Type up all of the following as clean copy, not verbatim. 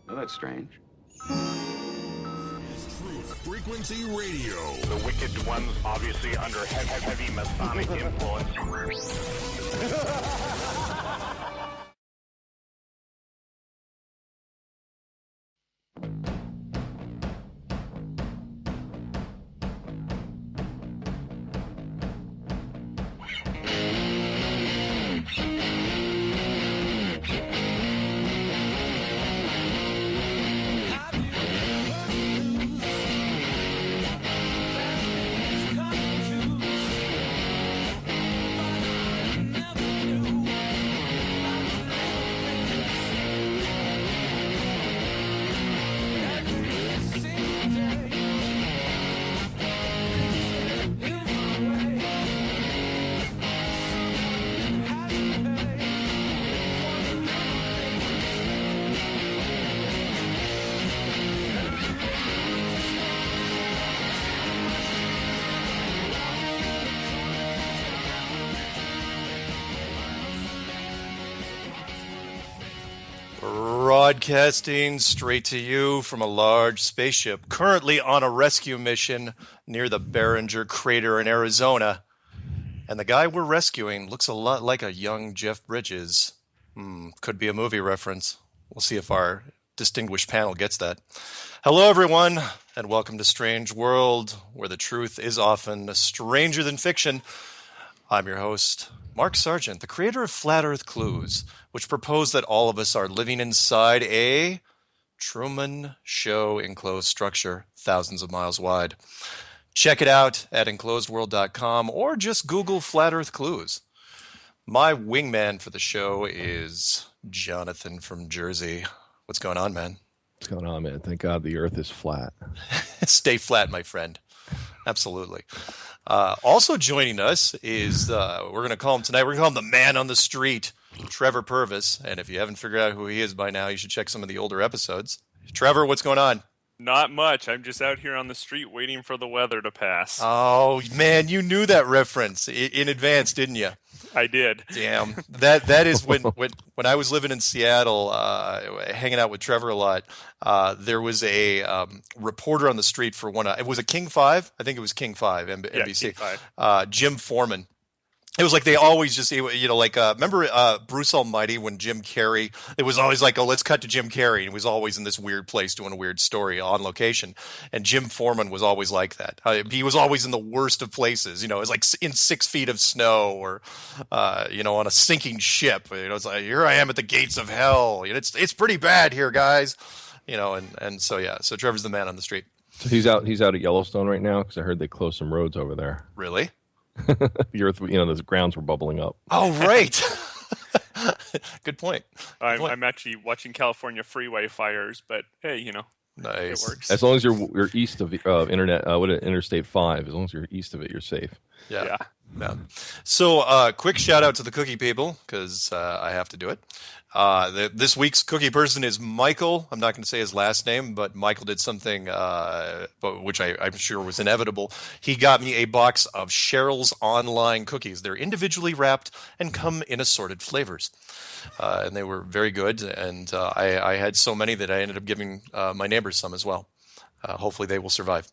Well, that's strange. Truth Frequency Radio. The wicked ones obviously under heavy Masonic influence. Broadcasting straight to you from a large spaceship currently on a rescue mission near the Barringer crater in Arizona. And the guy we're rescuing looks a lot like a young Jeff Bridges. Could be a movie reference. We'll see if our distinguished panel gets that. Hello, everyone, and welcome to Strange World, where the truth is often stranger than fiction. I'm your host, Mark Sargent, the creator of Flat Earth Clues, which propose that all of us are living inside a Truman Show enclosed structure, thousands of miles wide. Check it out at enclosedworld.com or just Google Flat Earth Clues. My wingman for the show is Jonathan from Jersey. What's going on, man? What's going on, man? Thank God the Earth is flat. Stay flat, my friend. Absolutely. Also joining us is, we're going to call him tonight, we're going to call him the man on the street, Trevor Purvis. And if you haven't figured out who he is by now, you should check some of the older episodes. Trevor, what's going on? Not much. I'm just out here on the street waiting for the weather to pass. Oh, man, you knew that reference in advance, didn't you? I did. Damn. That is when I was living in Seattle, hanging out with Trevor a lot, there was a reporter on the street for it was a King 5? I think it was King 5, NBC. King 5. Jim Foreman. It was like they always just, remember Bruce Almighty when Jim Carrey, it was always like, oh, let's cut to Jim Carrey. And he was always in this weird place doing a weird story on location. And Jim Foreman was always like that. He was always in the worst of places. It was like in 6 feet of snow or, on a sinking ship. It's like, here I am at the gates of hell. It's pretty bad here, guys. So Trevor's the man on the street. So he's out at Yellowstone right now because I heard they closed some roads over there. Really? The Earth, the grounds were bubbling up. Oh, right. Good point. I'm actually watching California freeway fires, but hey, nice. It works. As long as you're east of Interstate 5, as long as you're east of it, you're safe. Yeah. So, quick shout out to the cookie people because I have to do it. This week's cookie person is Michael. I'm not going to say his last name, but Michael did something which I'm sure was inevitable. He got me a box of Cheryl's Online cookies. They're individually wrapped and come in assorted flavors. And they were very good. And I had so many that I ended up giving my neighbors some as well. Hopefully they will survive.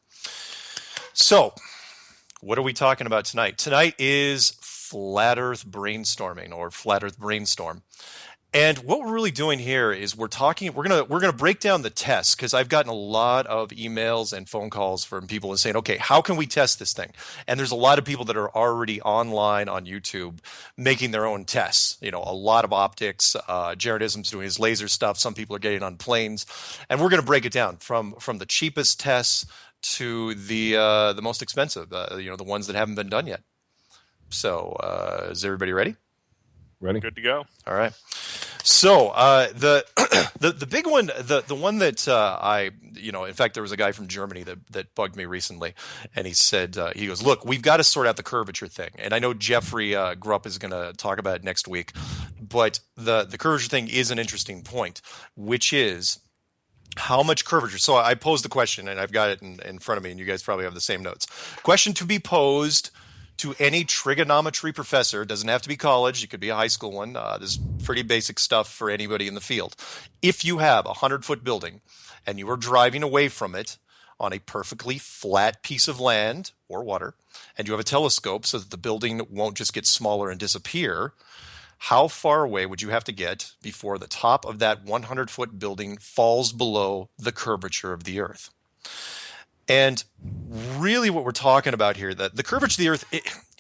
So, what are we talking about tonight? Tonight is Flat Earth Brainstorming or Flat Earth Brainstorm. And what we're really doing here is we're gonna break down the test because I've gotten a lot of emails and phone calls from people saying, okay, how can we test this thing? And there's a lot of people that are already online on YouTube making their own tests. A lot of optics. Jared Ism's doing his laser stuff. Some people are getting on planes, and we're gonna break it down from the cheapest tests to the most expensive. The ones that haven't been done yet. So is everybody ready? Ready? Good to go. All right. So the big one, the one that in fact, there was a guy from Germany that bugged me recently, and he said, he goes, look, we've got to sort out the curvature thing. And I know Jeffrey Grupp is going to talk about it next week, but the curvature thing is an interesting point, which is how much curvature. So I posed the question, and I've got it in front of me, and you guys probably have the same notes. Question to be posed to any trigonometry professor. It doesn't have to be college. It could be a high school one. This is pretty basic stuff for anybody in the field. If you have a 100-foot building and you are driving away from it on a perfectly flat piece of land or water, and you have a telescope so that the building won't just get smaller and disappear, how far away would you have to get before the top of that 100-foot building falls below the curvature of the Earth? And really what we're talking about here, that the curvature of the Earth,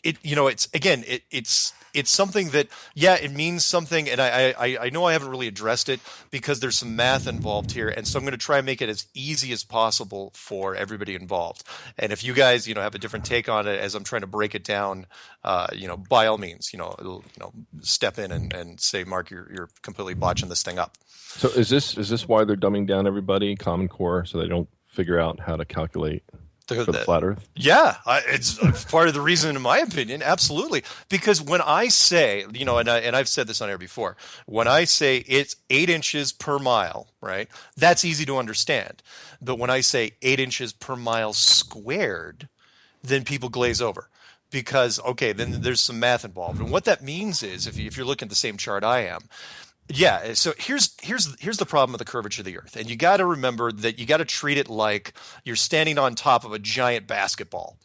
it's something that, yeah, it means something. And I know I haven't really addressed it because there's some math involved here. And so I'm going to try and make it as easy as possible for everybody involved. And if you guys, have a different take on it as I'm trying to break it down, by all means, step in and say, Mark, you're completely botching this thing up. So is this why they're dumbing down everybody, Common Core, so they don't figure out how to calculate for the flat Earth? Yeah, it's part of the reason, in my opinion, absolutely. Because when I say, and I've said this on air before, when I say it's 8 inches per mile, right, that's easy to understand. But when I say 8 inches per mile squared, then people glaze over. Because, okay, then there's some math involved. And what that means is, if you're looking at the same chart I am, yeah, so here's the problem with the curvature of the Earth, and you got to remember that you got to treat it like you're standing on top of a giant basketball,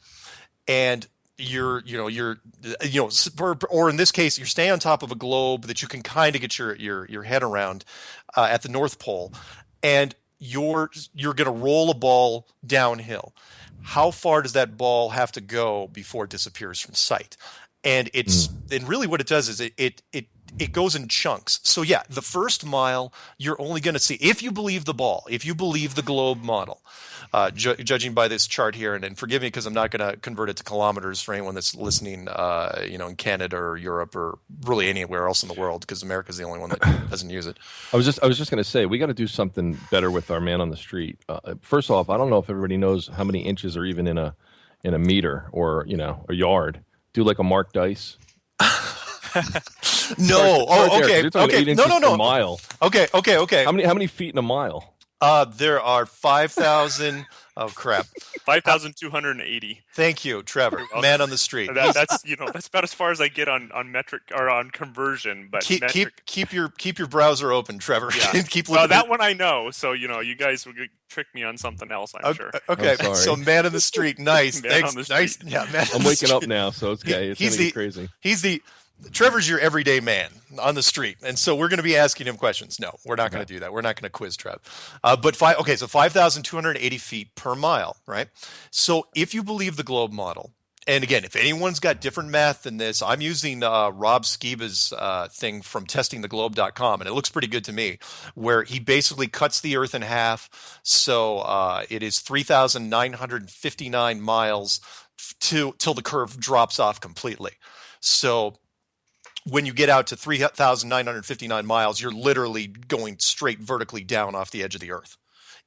and or in this case, you're staying on top of a globe that you can kind of get your head around at the North Pole, and you're going to roll a ball downhill. How far does that ball have to go before it disappears from sight? And and really what it does is it goes in chunks. So yeah, the first mile you're only going to see, if you believe the ball, if you believe the globe model, judging by this chart here, and forgive me because I'm not going to convert it to kilometers for anyone that's listening, in Canada or Europe or really anywhere else in the world, because America's the only one that doesn't use it. I was just going to say, we got to do something better with our man on the street. First off, I don't know if everybody knows how many inches are even in a meter or a yard. Do like a Mark Dice. No. Okay. No. Mile. Okay. How many feet in a mile? There are 5,000. Oh crap. 5,280. Thank you, Trevor. Man on the street. That's about as far as I get on metric or on conversion. But keep your browser open, Trevor. Yeah. Keep looking. That one I know. So you guys would trick me on something else. I'm sure. Okay. I'm so man on the street. Nice. Man Thanks. on the Nice. street. Yeah. Man. I'm waking up now, so it's okay. It's gonna get crazy. Trevor's your everyday man on the street, and so we're going to be asking him questions. No, we're not going to do that. We're not going to quiz Trev. So 5,280 feet per mile, right? So if you believe the globe model, and again, if anyone's got different math than this, I'm using Rob Skiba's thing from testingtheglobe.com, and it looks pretty good to me, where he basically cuts the Earth in half. So it is 3,959 miles till the curve drops off completely. So when you get out to 3,959 miles, you're literally going straight vertically down off the edge of the Earth,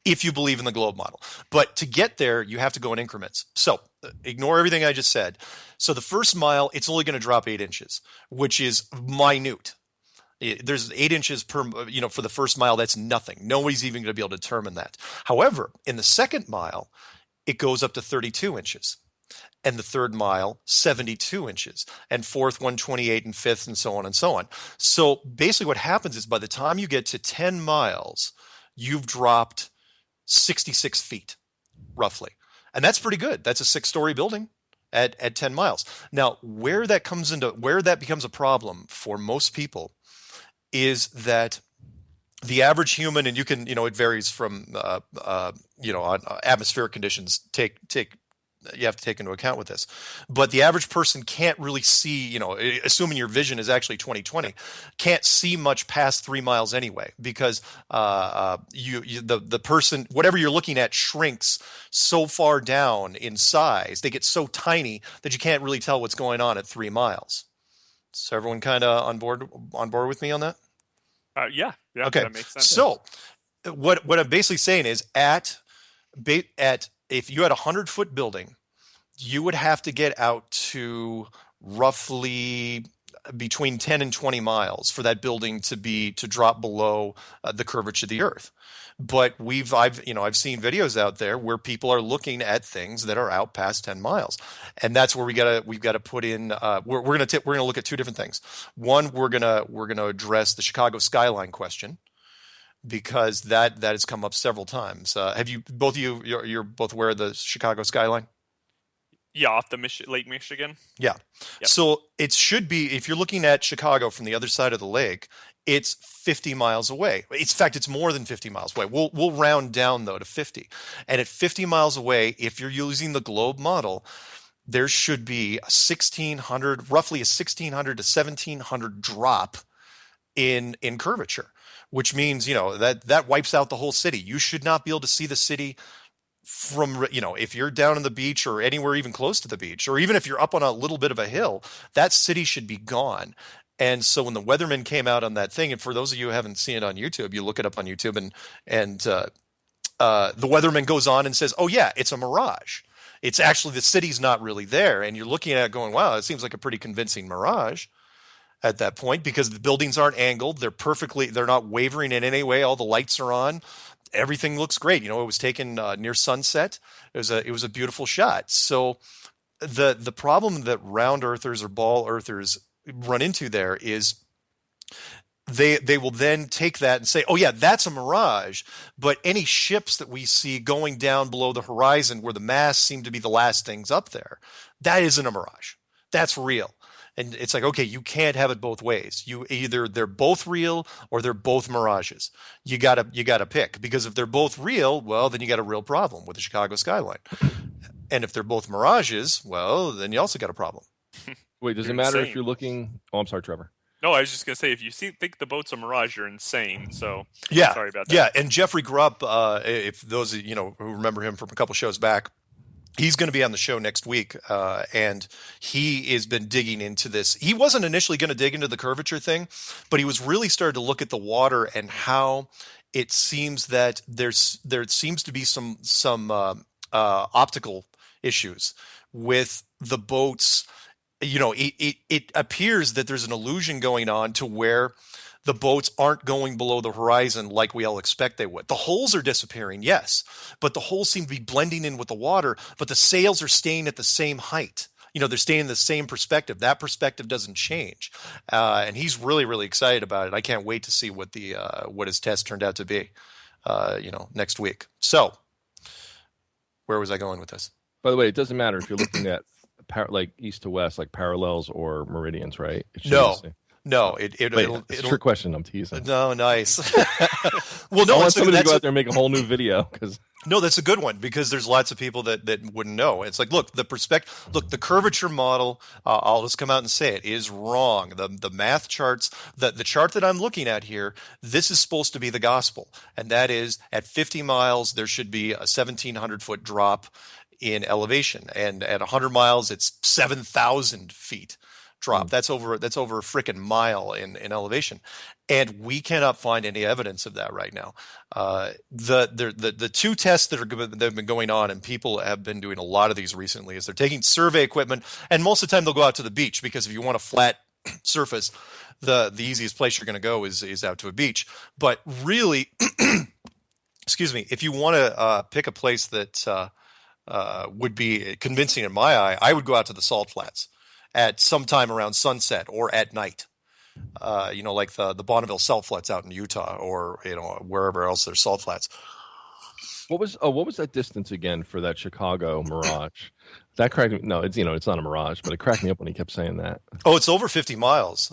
if you believe in the globe model. But to get there, you have to go in increments. So ignore everything I just said. So the first mile, it's only going to drop 8 inches, which is minute. There's 8 inches per, for the first mile. That's nothing. Nobody's even going to be able to determine that. However, in the second mile, it goes up to 32 inches. And the third mile, 72 inches, and fourth, 128, and fifth, and so on and so on. So basically what happens is by the time you get to 10 miles, you've dropped 66 feet, roughly. And that's pretty good. That's a 6-story building at 10 miles. Now, where that becomes a problem for most people is that the average human, and you can, it varies from, on atmospheric conditions, you have to take into account with this, but the average person can't really see, assuming your vision is actually 20/20, can't see much past 3 miles anyway, because the person, whatever you're looking at, shrinks so far down in size. They get so tiny that you can't really tell what's going on at 3 miles. So everyone kind of on board with me on that? Yeah. Okay. That makes sense. So what I'm basically saying is if you had a 100-foot building, you would have to get out to roughly between 10 and 20 miles for that building to drop below the curvature of the Earth. But I've seen videos out there where people are looking at things that are out past 10 miles, and that's where we've got to put in. We're gonna look at two different things. One, we're gonna address the Chicago skyline question, because that has come up several times. Have you both of you're both aware of the Chicago skyline? Yeah, off the Lake Michigan. Yeah. Yep. So it should be, if you're looking at Chicago from the other side of the lake, it's 50 miles away. In fact, it's more than 50 miles away. We'll round down though to 50. And at 50 miles away, if you're using the globe model, there should be roughly a 1600 to 1700 drop in curvature, which means, that wipes out the whole city. You should not be able to see the city from, if you're down on the beach or anywhere even close to the beach, or even if you're up on a little bit of a hill, that city should be gone. And so when the weatherman came out on that thing, and for those of you who haven't seen it on YouTube, you look it up on YouTube, and the weatherman goes on and says, "Oh yeah, it's a mirage. It's actually, the city's not really there." And you're looking at it going, "Wow, it seems like a pretty convincing mirage." At that point, because the buildings aren't angled, they're not wavering in any way. All the lights are on. Everything looks great. It was taken near sunset. It was a beautiful shot. So the problem that round earthers or ball earthers run into there is they will then take that and say, "Oh yeah, that's a mirage." But any ships that we see going down below the horizon, where the masts seem to be the last things up there, that isn't a mirage. That's real. And it's like, okay, you can't have it both ways. They're both real or they're both mirages. You gotta pick, because if they're both real, well, then you got a real problem with the Chicago skyline. And if they're both mirages, well, then you also got a problem. Wait, does it You're matter insane. if you're looking? Oh, I'm sorry, Trevor. No, I was just gonna say, if you think the boat's a mirage, you're insane. So Yeah, sorry about that. yeah. And Jeffrey Grupp, if those of who remember him from a couple shows back, he's going to be on the show next week, and he has been digging into this. He wasn't initially going to dig into the curvature thing, but he was really started to look at the water and how it seems that there seems to be some optical issues with the boats. It appears that there's an illusion going on to where the boats aren't going below the horizon like we all expect they would. The holes are disappearing, yes, but the holes seem to be blending in with the water, but the sails are staying at the same height. They're staying in the same perspective. That perspective doesn't change. And he's really, really excited about it. I can't wait to see what his test turned out to be, next week. So where was I going with this? By the way, it doesn't matter if you're looking at like east to west, like parallels or meridians, right? No, it's it'll a trick question. I'm teasing. No, nice. Well, no, I want somebody to go out there and make a whole new video, because no, that's a good one, because there's lots of people that wouldn't know. It's like, look, the curvature model, I'll just come out and say it, is wrong. The math charts, the chart that I'm looking at here, this is supposed to be the gospel. And that is, at 50 miles, there should be a 1,700-foot drop in elevation. And at 100 miles, it's 7,000 feet drop. That's over a freaking mile in elevation. And we cannot find any evidence of that right now. The two tests that have been going on, and people have been doing a lot of these recently, is they're taking survey equipment, and most of the time they'll go out to the beach, because if you want a flat surface, the easiest place you're going to go is out to a beach. But really, excuse me, if you want to pick a place that would be convincing in my eye, I would go out to the salt flats at some time around sunset or at night. Like the Bonneville salt flats out in Utah, or wherever else there's salt flats. what was that distance again for that Chicago mirage? That cracked me. No, it's not a mirage, but it cracked me up when he kept saying that. Oh, it's over 50 miles.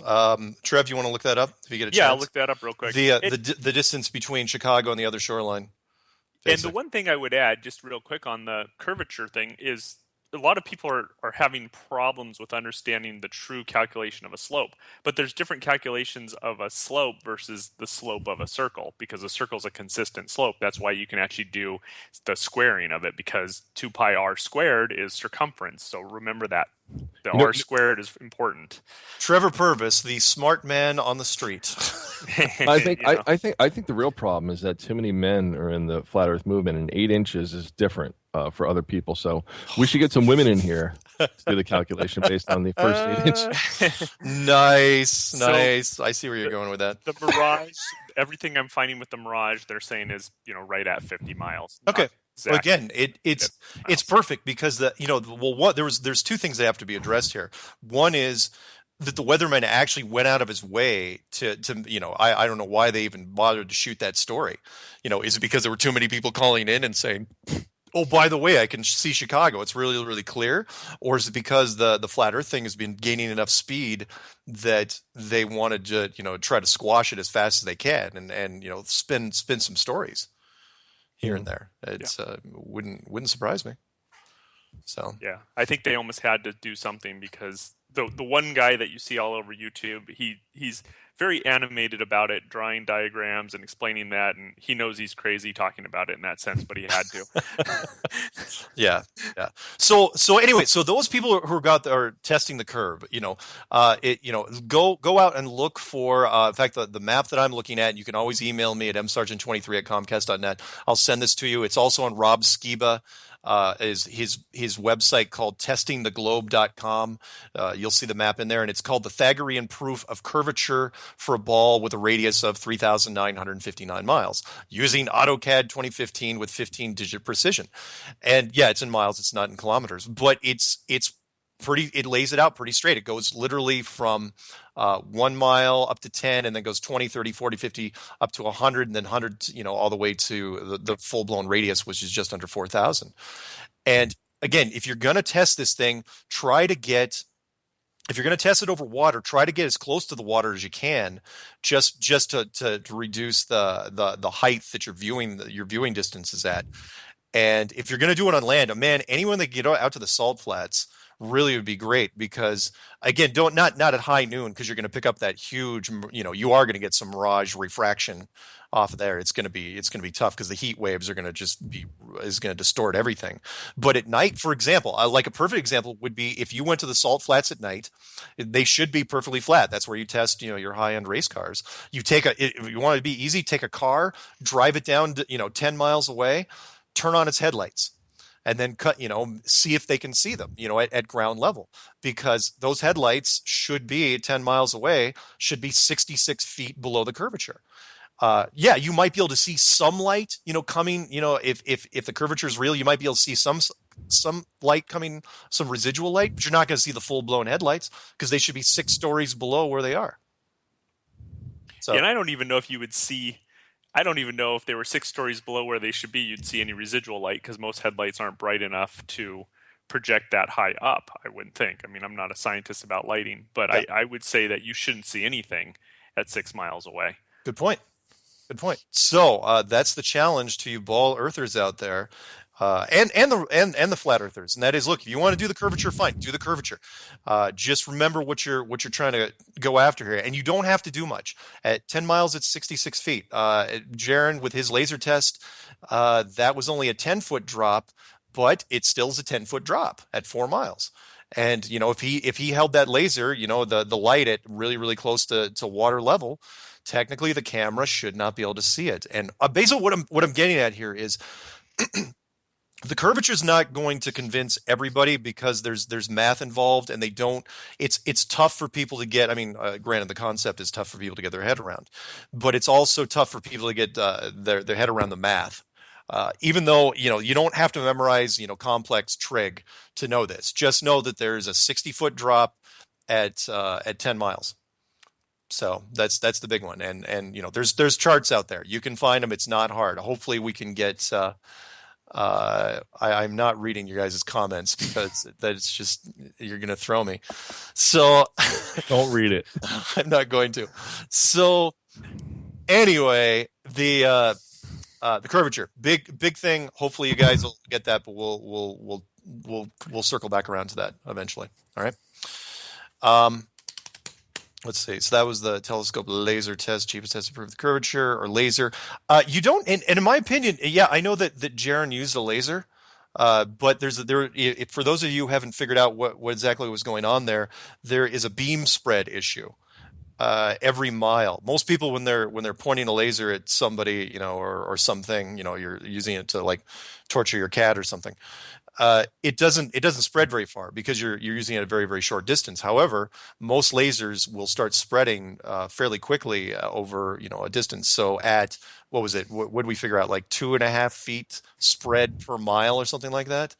Trev, you want to look that up if you get a chance? Yeah, I'll look that up real quick. The distance between Chicago and the other shoreline. And the one thing I would add, just real quick on the curvature thing, is a lot of people are having problems with understanding the true calculation of a slope. But there's different calculations of a slope versus the slope of a circle, because a circle is a consistent slope. That's why you can actually do the squaring of it, because 2 pi r squared is circumference. So remember that The You know- R squared is important. Trevor Purvis, the smart man on the street. I think You know? I think the real problem is that too many men are in the flat Earth movement, and 8 inches is different for other people. So we should get some women in here to do the calculation based on the first 8 inches. Nice, So, nice. I see where you're going with that. The Mirage, everything I'm finding with the Mirage, they're saying is right at 50 miles. Okay. not Well, exactly again, it's 50 miles. perfect because there's two things that have to be addressed here. One is that the weatherman actually went out of his way to I don't know why they even bothered to shoot that story. Is it because there were too many people calling in and saying, "Oh, by the way, I can see Chicago. It's really, really clear," or is it because the flat Earth thing has been gaining enough speed that they wanted to try to squash it as fast as they can and spin some stories here and there? It's wouldn't surprise me. So Yeah, I think they almost had to do something because the one guy that you see all over YouTube, he's very animated about it, drawing diagrams and explaining that, and he knows he's crazy talking about it in that sense, but he had to. yeah. So anyway, so those people who are testing the curve, go out and look for. In fact, the map that I'm looking at, you can always email me at msargent23@comcast.net. I'll send this to you. It's also on Rob Skiba. Is his website called testingtheglobe.com. You'll see the map in there, and it's called the Pythagorean proof of curvature for a ball with a radius of 3,959 miles using AutoCAD 2015 with 15-digit precision. And yeah, it's in miles, it's not in kilometers, but it's pretty. It lays it out pretty straight. It goes literally from 1 mile up to 10, and then goes 20, 30, 40, 50 up to 100, and then 100, all the way to the full blown radius, which is just under 4,000. And again, if you're going to test this thing, if you're going to test it over water, try to get as close to the water as you can, just to reduce the height that your viewing distance is at. And if you're going to do it on land, man, anyone that get out to the salt flats really would be great, because again, not at high noon, because you're going to pick up that huge, you are going to get some mirage refraction off of there. It's going to be tough because the heat waves are going to distort everything. But at night, for example, like a perfect example would be if you went to the salt flats at night, they should be perfectly flat. That's where you test, your high-end race cars. If you want it to be easy, take a car, drive it down to, 10 miles away, turn on its headlights, and then see if they can see them, at ground level, because those headlights should be 10 miles away, should be 66 feet below the curvature. You might be able to see some light, coming, if the curvature is real, you might be able to see some light coming, some residual light, but you're not going to see the full blown headlights because they should be 6 stories below where they are. So, and I don't even know if you would see. I don't even know if they were 6 stories below where they should be, you'd see any residual light, because most headlights aren't bright enough to project that high up, I wouldn't think. I mean, I'm not a scientist about lighting, but yeah. I would say that you shouldn't see anything at 6 miles away. Good point. So that's the challenge to you ball earthers out there. And the flat earthers, and that is, look, if you want to do the curvature, fine, do the curvature. Just remember what you're trying to go after here, and you don't have to do much. At 10 miles, it's 66 feet. Jaron, with his laser test, that was only a 10-foot drop, but it still is a 10-foot drop at 4 miles. And if he held that laser, the light at really, really close to water level, technically the camera should not be able to see it. And basically, what I'm getting at here is. The curvature is not going to convince everybody because there's math involved, and they don't. It's tough for people to get. I mean, granted, the concept is tough for people to get their head around, but it's also tough for people to get their head around the math. Even though you don't have to memorize complex trig to know this. Just know that there's a 60-foot drop at 10 miles. So that's the big one, and there's charts out there. You can find them. It's not hard. Hopefully, we can get. I'm not reading your guys' comments because that's just, you're going to throw me. So Don't read it. I'm not going to. So anyway, the curvature, big thing. Hopefully you guys will get that, but we'll circle back around to that eventually. All right. Let's see. So that was the telescope laser test, cheapest test to prove the curvature, or laser. You don't, and in my opinion, yeah, I know that Jaron used a laser, But for those of you who haven't figured out what exactly was going on there is a beam spread issue. Every mile. Most people, when they're pointing a laser at somebody, or something, you're using it to like torture your cat or something. It doesn't spread very far because you're using it at a very, very short distance. However, most lasers will start spreading fairly quickly over a distance. So at what was it? What did we figure out? Like 2.5 feet spread per mile or something like that.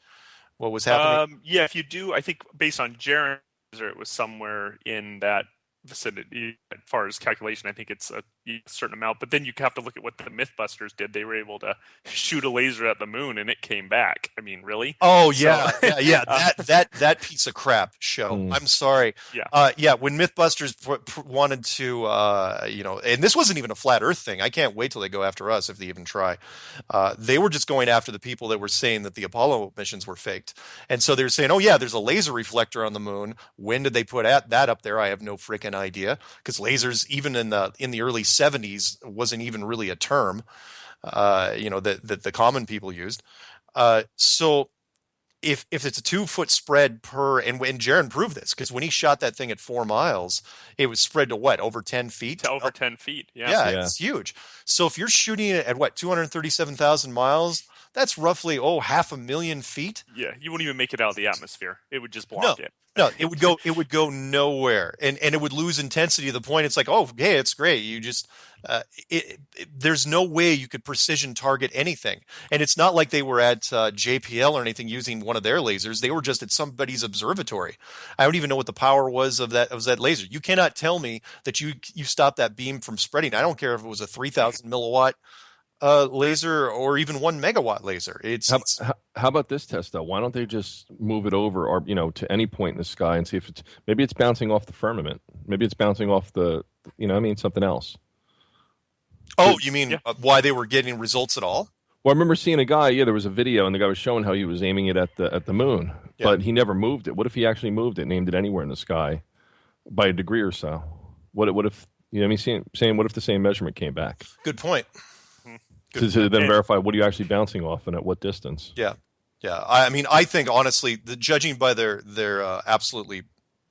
What was happening? Yeah, if you do, I think based on Jaron, it was somewhere in that vicinity as far as calculation. I think it's a certain amount, but then you have to look at what the Mythbusters did. They were able to shoot a laser at the moon and it came back. I mean, really? Oh yeah, yeah. That piece of crap show. I'm sorry. Yeah. When Mythbusters wanted to, and this wasn't even a flat Earth thing. I can't wait till they go after us if they even try. They were just going after the people that were saying that the Apollo missions were faked, and so they were saying, "Oh yeah, there's a laser reflector on the moon." When did they put that up there? I have no freaking idea, because lasers, even in the early 70s, wasn't even really a term, that the common people used. So if it's a 2-foot spread and Jaron proved this, because when he shot that thing at 4 miles, it was spread to what, over 10 feet? To over 10 feet. Yeah, it's huge. So if you're shooting it at what, 237,000 miles, that's roughly 500,000 feet. Yeah, you wouldn't even make it out of the atmosphere. It would just block it. No, it would go nowhere, and it would lose intensity to the point it's like, oh, hey, it's great. You just there's no way you could precision target anything, and it's not like they were at JPL or anything using one of their lasers. They were just at somebody's observatory. I don't even know what the power was of that laser. You cannot tell me that you stopped that beam from spreading. I don't care if it was a 3,000 milliwatt laser or even 1 megawatt laser. How about this test though? Why don't they just move it over, or to any point in the sky, and see if maybe it's bouncing off the firmament, maybe it's bouncing off the something else. Oh, you mean why they were getting results at all? Well, I remember seeing a guy. Yeah, there was a video, and the guy was showing how he was aiming it at the moon, but he never moved it. What if he actually moved it and aimed it anywhere in the sky by a degree or so? What if saying what if the same measurement came back? Good point. To then verify what are you actually bouncing off and at what distance. Yeah. I mean, I think honestly, judging by their absolutely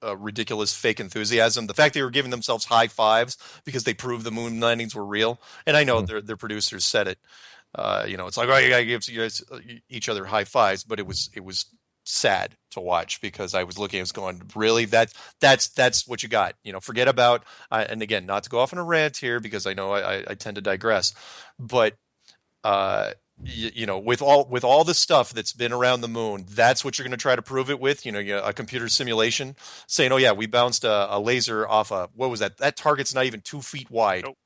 ridiculous fake enthusiasm, the fact they were giving themselves high fives because they proved the moon landings were real, and I know their producers said it. It's like, oh, you gotta give you guys each other high fives, but it was sad to watch, because I was looking, I was going, really, that's what you got. Forget about, and again, not to go off on a rant here, because I know I tend to digress, but with all the stuff that's been around the moon, that's what you're going to try to prove it with. A computer simulation saying, oh yeah, we bounced a laser off what was that? That target's not even 2 feet wide. Nope.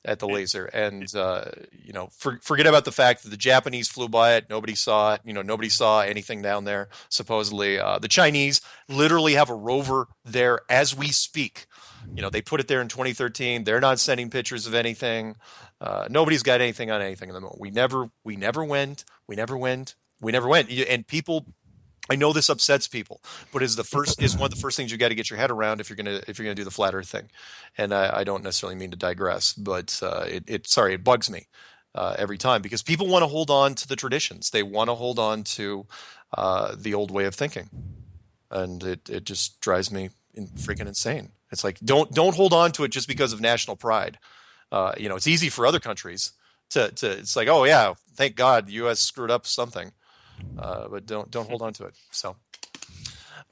At the laser, and forget about the fact that the Japanese flew by it. Nobody saw it. Nobody saw anything down there. Supposedly, the Chinese literally have a rover there as we speak. They put it there in 2013. They're not sending pictures of anything. Nobody's got anything on anything in the moon. We never went. And people, I know this upsets people, but is one of the first things you got to get your head around if you're gonna do the flat Earth thing. And I don't necessarily mean to digress, but it bugs me every time, because people want to hold on to the traditions. They want to hold on to the old way of thinking, and it just drives me freaking insane. It's like, don't hold on to it just because of national pride. It's easy for other countries to it's like, oh yeah, thank God the U.S. screwed up something. But don't hold on to it. So,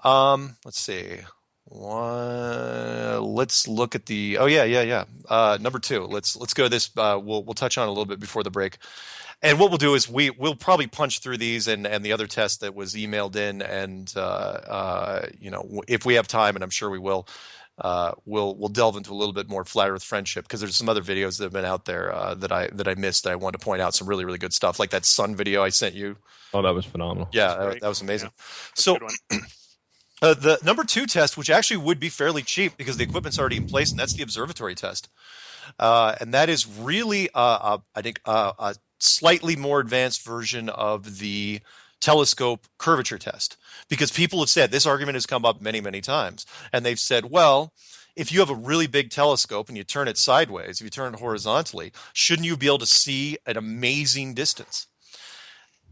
let's see. Let's look at the. Oh yeah. Number 2. Let's go to this. We'll touch on it a little bit before the break. And what we'll do is we'll probably punch through these and the other test that was emailed in, and if we have time, and I'm sure we will. We'll delve into a little bit more flat Earth friendship, because there's some other videos that have been out there that I missed that I want to point out, some really, really good stuff, like that sun video I sent you. Oh, that was phenomenal. Yeah, that was amazing. Yeah, so the number 2 test, which actually would be fairly cheap because the equipment's already in place, and that's the observatory test. And that is really, I think, a slightly more advanced version of the telescope curvature test, because people have said, this argument has come up many, many times, and they've said, well, if you have a really big telescope and you turn it sideways, if you turn it horizontally, shouldn't you be able to see an amazing distance?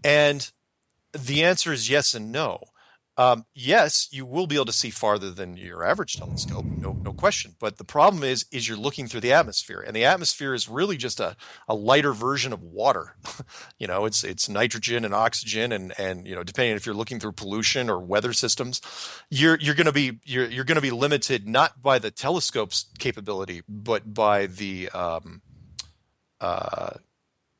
And The answer is yes and no. Yes, you will be able to see farther than your average telescope, no question. But the problem is you're looking through the atmosphere, and the atmosphere is really just a lighter version of water. It's nitrogen and oxygen, and depending if you're looking through pollution or weather systems, you're going to be limited not by the telescope's capability, but by the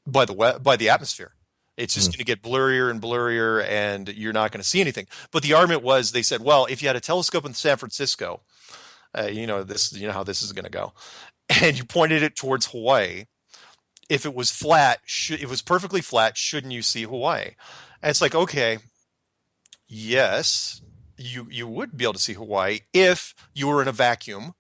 by the atmosphere. It's just going to get blurrier and blurrier, and you're not going to see anything. But the argument was, they said, well, if you had a telescope in San Francisco, you know how this is going to go, and you pointed it towards Hawaii. If it was flat, it was perfectly flat, shouldn't you see Hawaii? And it's like, okay, yes, you would be able to see Hawaii if you were in a vacuum,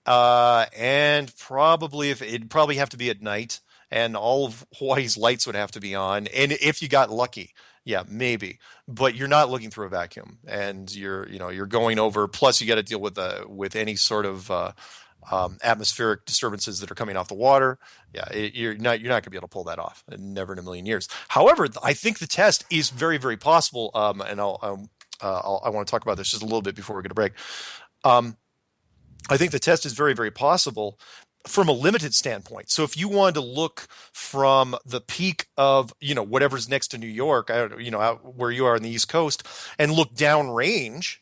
and probably it'd probably have to be at night. And all of Hawaii's lights would have to be on. And if you got lucky, yeah, maybe. But you're not looking through a vacuum, and you're going over. Plus, you got to deal with any sort of atmospheric disturbances that are coming off the water. Yeah, you're not going to be able to pull that off. Never in a million years. However, I think the test is very, very possible. And I want to talk about this just a little bit before we get a break. I think the test is very, very possible from a limited standpoint. So if you wanted to look from the peak of, whatever's next to New York, out where you are on the East Coast, and look downrange,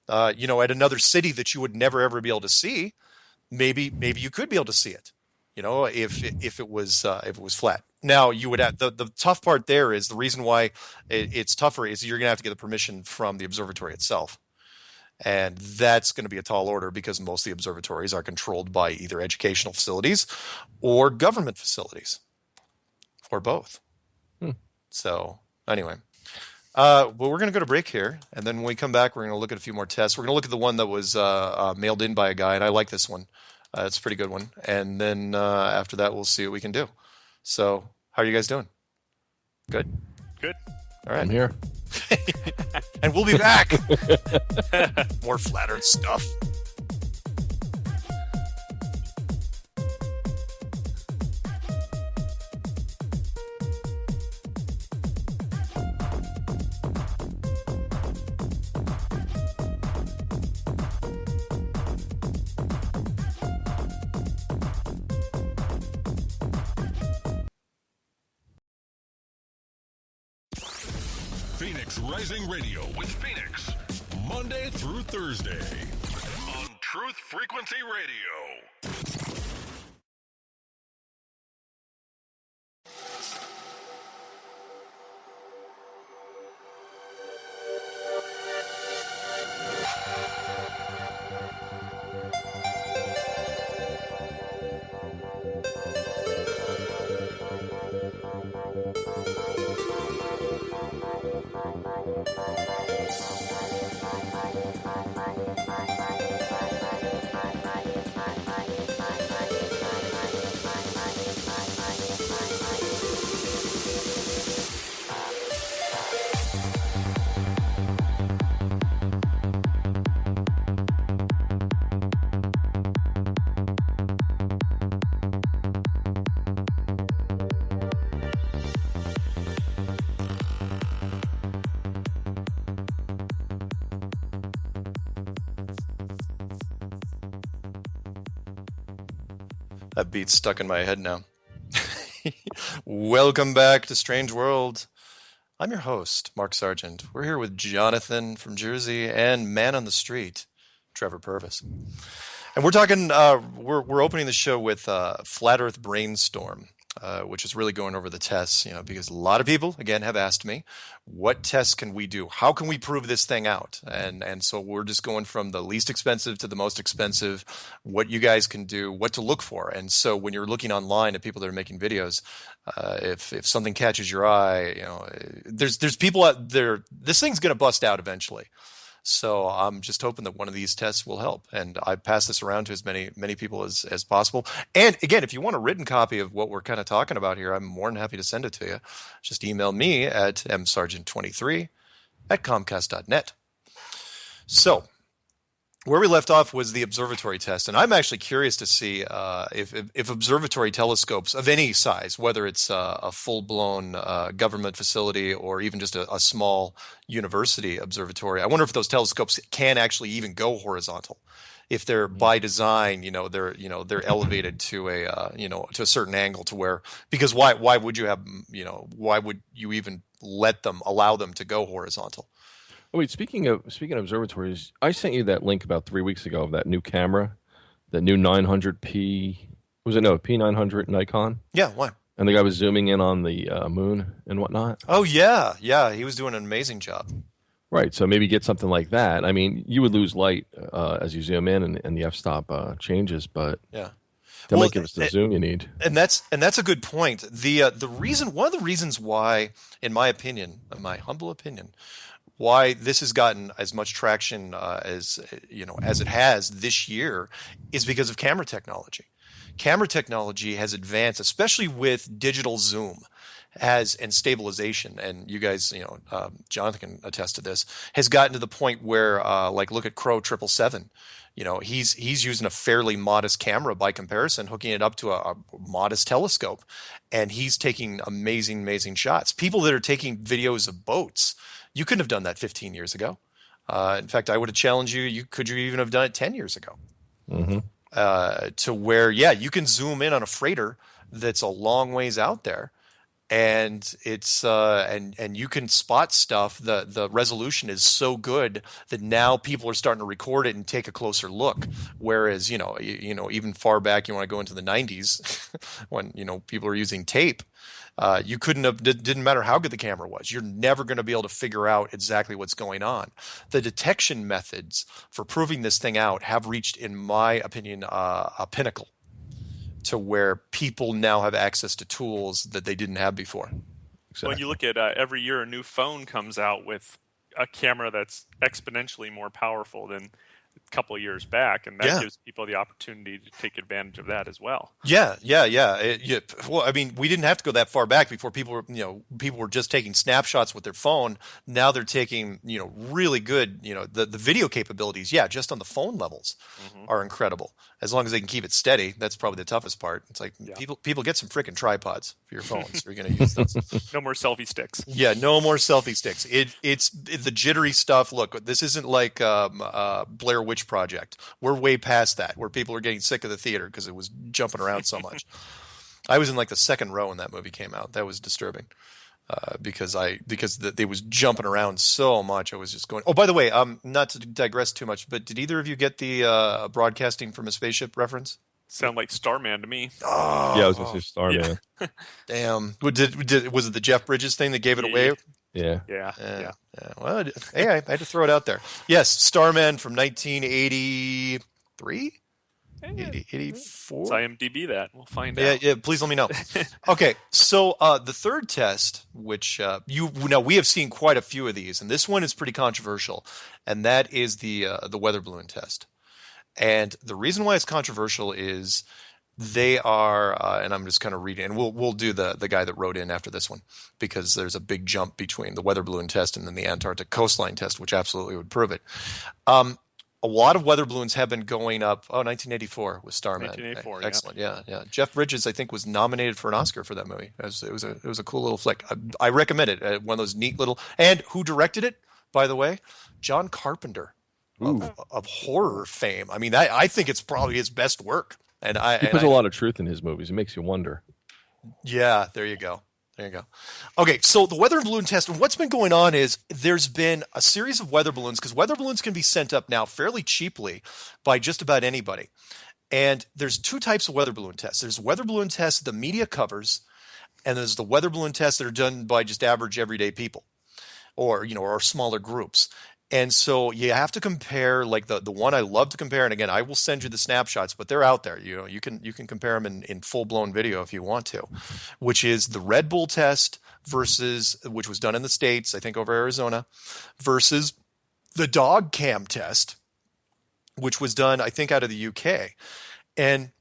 at another city that you would never ever be able to see, maybe you could be able to see it, if it was flat. Now you would have the tough part there is the reason why it's tougher is you're going to have to get the permission from the observatory itself. And that's going to be a tall order because most of the observatories are controlled by either educational facilities or government facilities, or both. So anyway, well, we're going to go to break here, and then when we come back, we're going to look at a few more tests. We're going to look at the one that was mailed in by a guy, and I like this one. It's a pretty good one. And then after that, we'll see what we can do. So how are you guys doing? Good? Good. All right. I'm here. And we'll be back. More flat earth stuff. Phoenix Rising Radio with Phoenix, Monday through Thursday on Truth Frequency Radio. That beat's stuck in my head now. Welcome back to Strange World. I'm your host, Mark Sargent. We're here with Jonathan from Jersey and man on the street, Trevor Purvis. And we're talking, we're opening the show with Flat Earth Brainstorm, which is really going over the tests, because a lot of people, again, have asked me, what tests can we do? How can we prove this thing out? And so we're just going from the least expensive to the most expensive, what you guys can do, what to look for. And so when you're looking online at people that are making videos, if something catches your eye, there's people out there, this thing's going to bust out eventually. So I'm just hoping that one of these tests will help. And I pass this around to as many people as possible. And again, if you want a written copy of what we're kind of talking about here, I'm more than happy to send it to you. Just email me at msargent23@comcast.net. So where we left off was the observatory test, and I'm actually curious to see if observatory telescopes of any size, whether it's a full-blown government facility or even just a small university observatory, I wonder if those telescopes can actually even go horizontal. If they're by design, they're elevated to to a certain angle to where, because why would you have, why would you even allow them to go horizontal? Oh, wait, speaking of observatories, I sent you that link about 3 weeks ago of that new camera, the new 900p. Was it no P900 Nikon? Yeah, why? And the guy was zooming in on the moon and whatnot. Oh yeah, he was doing an amazing job. Right, so maybe get something like that. I mean, you would lose light as you zoom in, and the f-stop changes, but yeah, that might give us the zoom you need. And that's a good point. One of the reasons why, in my opinion, my humble opinion, why this has gotten as much traction as it has this year is because of camera technology. Camera technology has advanced, especially with digital zoom and stabilization. And you guys, Jonathan can attest to this, has gotten to the point where, look at Crow 777. He's using a fairly modest camera by comparison, hooking it up to a modest telescope, and he's taking amazing shots. People that are taking videos of boats, you couldn't have done that 15 years ago. In fact, I would have challenged you. Could you even have done it 10 years ago? Mm-hmm. To where, you can zoom in on a freighter that's a long ways out there, and it's and you can spot stuff. The resolution is so good that now people are starting to record it and take a closer look. Whereas even far back, you want to go into the 90s when people are using tape. You didn't matter how good the camera was. You're never going to be able to figure out exactly what's going on. The detection methods for proving this thing out have reached, in my opinion, a pinnacle to where people now have access to tools that they didn't have before. Exactly. When you look at every year, a new phone comes out with a camera that's exponentially more powerful than a couple of years back, and that gives people the opportunity to take advantage of that as well. Yeah. Well, I mean, we didn't have to go that far back before people were just taking snapshots with their phone. Now they're taking, really good, the video capabilities. Yeah, just on the phone levels are incredible. As long as they can keep it steady, that's probably the toughest part. It's like people get some freaking tripods for your phones. You're going to use those. No more selfie sticks. Yeah, no more selfie sticks. It's the jittery stuff. Look, this isn't like Blair Witch Project. We're way past that, where people are getting sick of the theater because it was jumping around so much. I was in the second row when that movie came out. That was disturbing because it was jumping around so much. I was just going. Oh, by the way, not to digress too much, but did either of you get the broadcasting from a spaceship reference? Sound like Starman to me. Oh, yeah, I was going to say Starman. Yeah. Damn. Was it the Jeff Bridges thing that gave it away? Yeah. Well, hey, I had to throw it out there. Yes, Starman from 1983? 84? It's IMDb that. We'll find out. Yeah, please let me know. Okay, so the third test, which we have seen quite a few of these, and this one is pretty controversial, and that is the weather balloon test. And the reason why it's controversial is they are, and I'm just kind of reading, and we'll do the guy that wrote in after this one, because there's a big jump between the weather balloon test and then the Antarctic coastline test, which absolutely would prove it. A lot of weather balloons have been going up. 1984 with Starman. 1984, excellent. Yeah. Jeff Bridges, I think, was nominated for an Oscar for that movie. It was a cool little flick. I recommend it. One of those neat little. And who directed it, by the way? John Carpenter of horror fame. I mean, I think it's probably his best work. And he puts a lot of truth in his movies. It makes you wonder. Yeah, there you go. Okay, so the weather balloon test, and what's been going on is there's been a series of weather balloons, because weather balloons can be sent up now fairly cheaply by just about anybody. And there's two types of weather balloon tests. There's weather balloon tests the media covers, and there's the weather balloon tests that are done by just average everyday people or smaller groups. And so you have to compare, like the one I love to compare, and again, I will send you the snapshots, but they're out there. You can compare them in full-blown video if you want to, which is the Red Bull test which was done in the States, I think over Arizona, versus the dog cam test, which was done, I think, out of the UK. And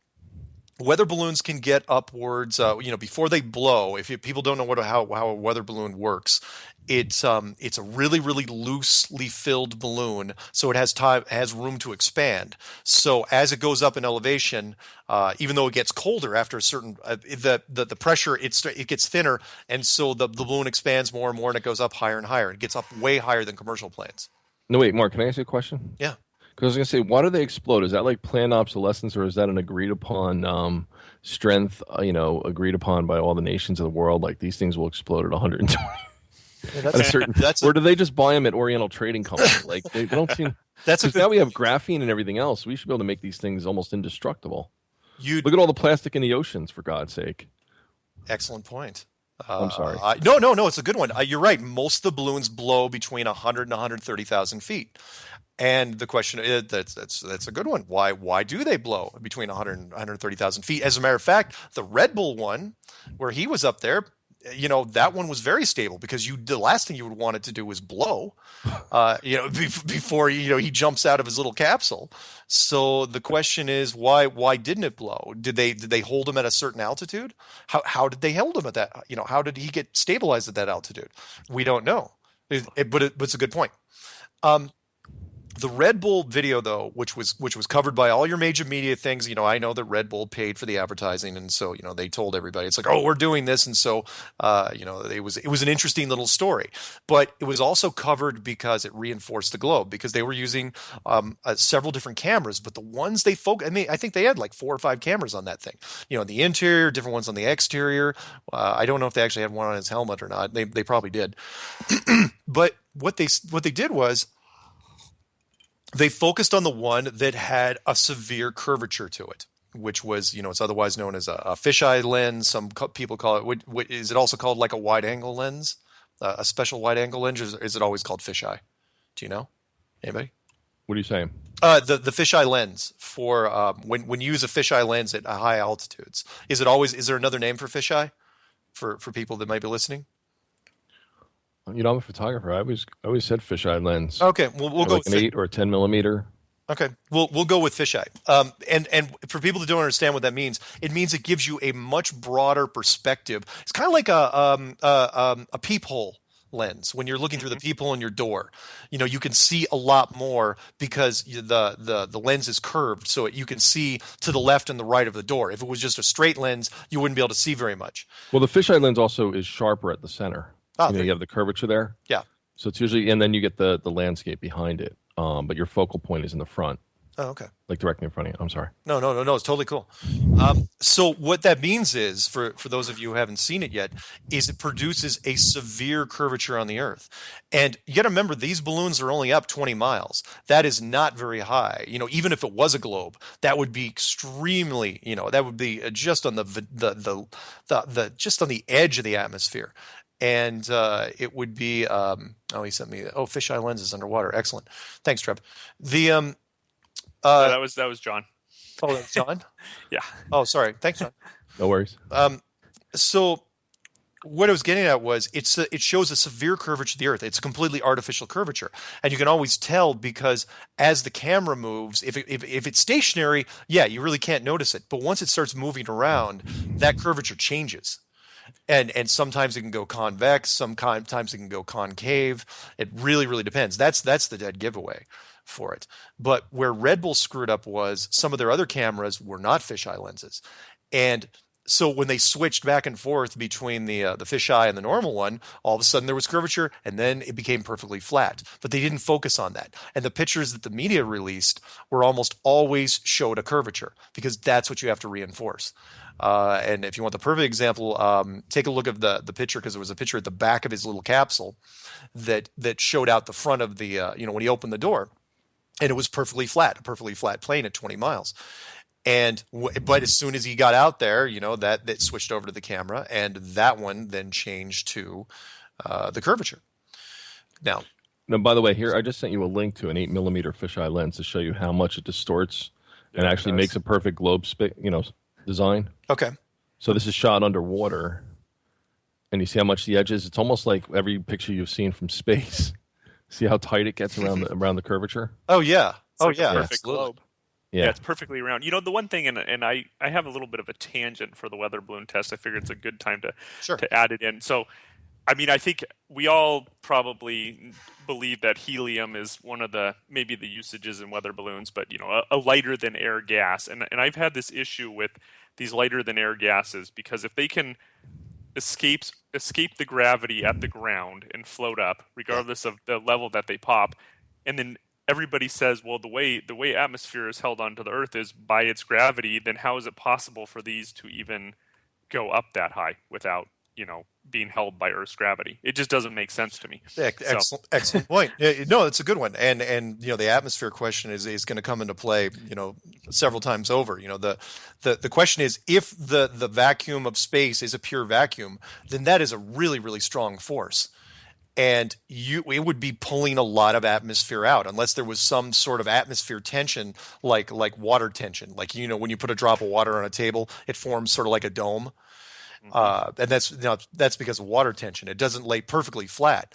weather balloons can get upwards, before they blow. If people don't know how a weather balloon works, it's a really really loosely filled balloon, so it has room to expand. So as it goes up in elevation, even though it gets colder after a certain the pressure, it gets thinner, and so the balloon expands more and more, and it goes up higher and higher. It gets up way higher than commercial planes. No, wait, Mark, can I ask you a question? Yeah. Because I was going to say, why do they explode? Is that like planned obsolescence, or is that an agreed upon strength, agreed upon by all the nations of the world? Like these things will explode at 120 at a certain. Or do they just buy them at Oriental Trading Company? Like they don't seem. Because now we have graphene and everything else. We should be able to make these things almost indestructible. Look at all the plastic in the oceans, for God's sake. Excellent point. I'm sorry. No, it's a good one. You're right. Most of the balloons blow between 100 and 130,000 feet. And the question is, that's a good one. Why do they blow between 100 and 130,000 feet? As a matter of fact, the Red Bull one, where he was up there, that one was very stable, because the last thing you would want it to do is blow, before he jumps out of his little capsule. So the question is, why didn't it blow? Did they hold him at a certain altitude? How did they hold him at that? How did he get stabilized at that altitude? We don't know. But it's a good point. The Red Bull video, though, which was covered by all your major media things, I know that Red Bull paid for the advertising, and so they told everybody, it's like, oh, we're doing this, and so it was an interesting little story, but it was also covered because it reinforced the globe, because they were using several different cameras, but the ones they focused, I think they had like 4 or 5 cameras on that thing, the interior, different ones on the exterior. I don't know if they actually had one on his helmet or not. They probably did, but what they did was, they focused on the one that had a severe curvature to it, which was, it's otherwise known as a fisheye lens. Some people call it, is it also called like a wide angle lens, a special wide angle lens, or is it always called fisheye? Do you know? Anybody? What are you saying? The fisheye lens for when you use a fisheye lens at high altitudes, is there another name for fisheye for people that might be listening? I'm a photographer. I always said fisheye lens. Okay, we'll go like an 8 or a 10 millimeter. Okay, we'll go with fisheye. And for people that don't understand what that means, it means it gives you a much broader perspective. It's kind of like a peephole lens. When you're looking through the peephole in your door, you can see a lot more, because the lens is curved, so you can see to the left and the right of the door. If it was just a straight lens, you wouldn't be able to see very much. Well, the fisheye lens also is sharper at the center. You have the curvature there. Yeah. So it's usually, and then you get the landscape behind it. But your focal point is in the front. Oh, okay. Like directly in front of you. I'm sorry. No. It's totally cool. So what that means is, for those of you who haven't seen it yet, is it produces a severe curvature on the Earth. And you got to remember, these balloons are only up 20 miles. That is not very high. Even if it was a globe, that would be extremely, that would be just on just on the edge of the atmosphere. And it would be, he sent me, fisheye lenses underwater. Excellent. Thanks, Trev. That was John. Oh, that's John? Yeah. Oh, sorry. Thanks, John. No worries. So what I was getting at was, it shows a severe curvature of the Earth. It's a completely artificial curvature. And you can always tell, because as the camera moves, if it's stationary, you really can't notice it. But once it starts moving around, that curvature changes. And sometimes it can go convex, sometimes it can go concave. It really, really depends. That's the dead giveaway for it. But where Red Bull screwed up was, some of their other cameras were not fisheye lenses. And so when they switched back and forth between the fisheye and the normal one, all of a sudden there was curvature, and then it became perfectly flat. But they didn't focus on that. And the pictures that the media released were almost always showed a curvature, because that's what you have to reinforce. And if you want the perfect example, take a look at the picture, because there was a picture at the back of his little capsule that showed out the front of the, when he opened the door, and it was a perfectly flat plane at 20 miles. But as soon as he got out there, that switched over to the camera, and that one then changed to the curvature. Now, by the way, here I just sent you a link to an 8 millimeter fisheye lens to show you how much it distorts and actually makes a perfect globe design. Okay. So this is shot underwater, and you see how much the edge is. It's almost like every picture you've seen from space. See how tight it gets around the curvature? Oh yeah. It's like a perfect globe. Yeah, it's perfectly round. The one thing, and I have a little bit of a tangent for the weather balloon test. I figured it's a good time Sure. to add it in. So, I mean, I think we all probably believe that helium is one of maybe the usages in weather balloons, but a lighter than air gas. And I've had this issue with these lighter than air gases because if they can escape the gravity at the ground and float up, regardless of the level that they pop, and then everybody says, well, the way atmosphere is held onto the Earth is by its gravity, then how is it possible for these to even go up that high without being held by Earth's gravity? It just doesn't make sense to me. Excellent point. No, it's a good one. And the atmosphere question is going to come into play, several times over. The question is, if the vacuum of space is a pure vacuum, then that is a really, really strong force. And it would be pulling a lot of atmosphere out unless there was some sort of atmosphere tension, like water tension. Like, when you put a drop of water on a table, it forms sort of like a dome. And that's because of water tension. It doesn't lay perfectly flat.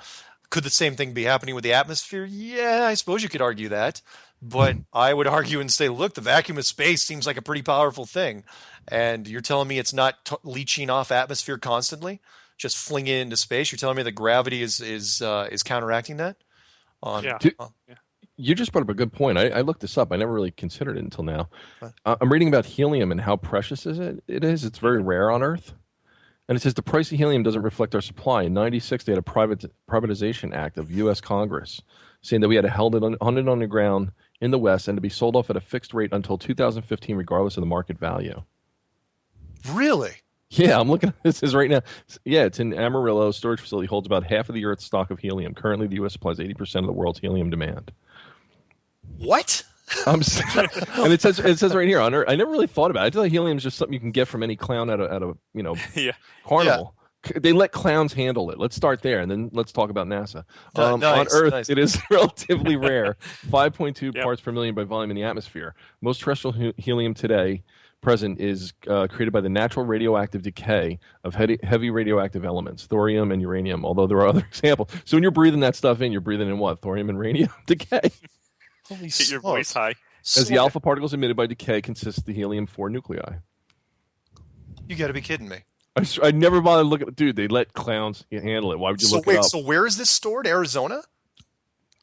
Could the same thing be happening with the atmosphere? Yeah, I suppose you could argue that. But I would argue and say, look, the vacuum of space seems like a pretty powerful thing. And you're telling me it's not leaching off atmosphere constantly, just flinging it into space? You're telling me that gravity is counteracting that? You just brought up a good point. I looked this up. I never really considered it until now. I'm reading about helium and how precious it is. It's very rare on Earth. And it says the price of helium doesn't reflect our supply. In 96, they had a privatization act of U.S. Congress saying that we had to hold it underground in the West and to be sold off at a fixed rate until 2015, regardless of the market value. Really? Yeah, I'm looking at this right now. Yeah, it's in Amarillo. Storage facility holds about half of the Earth's stock of helium. Currently, the U.S. supplies 80% of the world's helium demand. What? And it says right here on Earth. I never really thought about it. I thought helium is just something you can get from any clown at a carnival. Yeah. They let clowns handle it. Let's start there, and then let's talk about NASA. On Earth, it is relatively rare, 5.2 parts per million by volume in the atmosphere. Most terrestrial helium today present is created by the natural radioactive decay of heavy radioactive elements, thorium and uranium, although there are other examples. So when you're breathing that stuff in, you're breathing in what? Thorium and radium decay? Holy Get your voice high. As the alpha particles emitted by decay consist of the helium-4 nuclei. You got to be kidding me. I never bothered looking at Dude, they let clowns handle it. Why would you look it up? So where is this stored? Arizona?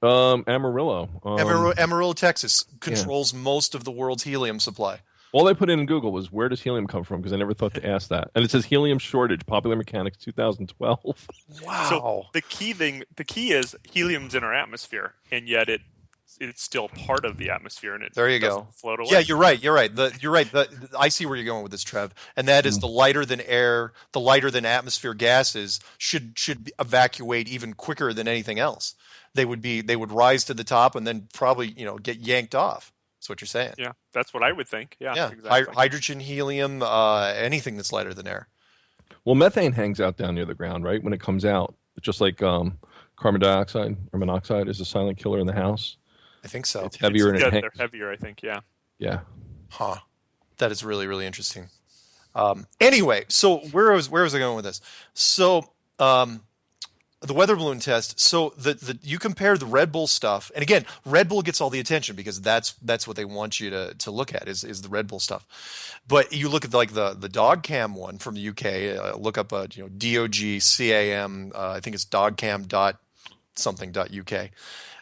Amarillo. Amarillo, Texas controls most of the world's helium supply. All I put in Google was, where does helium come from? Because I never thought to ask that. And it says helium shortage, Popular Mechanics, 2012. Wow. So the key is helium's in our atmosphere, and yet it's still part of the atmosphere, and it doesn't float away. Yeah, you're right. You're right. I see where you're going with this, Trev, and that is the lighter than air, the lighter than atmosphere gases should evacuate even quicker than anything else. They would rise to the top and then probably get yanked off. That's what you're saying. Yeah, that's what I would think. Yeah. Exactly. Hydrogen, helium, anything that's lighter than air. Well, methane hangs out down near the ground, right? When it comes out, just like carbon dioxide or monoxide is a silent killer in the house. I think so. It's heavier and it hangs. They're heavier, I think. Yeah. Yeah. Huh. That is really, really interesting. Anyway, so where was I going with this? So the weather balloon test. So you compare the Red Bull stuff, and again, Red Bull gets all the attention because that's what they want you to look at is the Red Bull stuff. But you look at the dog cam one from the UK. Look up DOGCAM. I think it's dogcam.something.uk.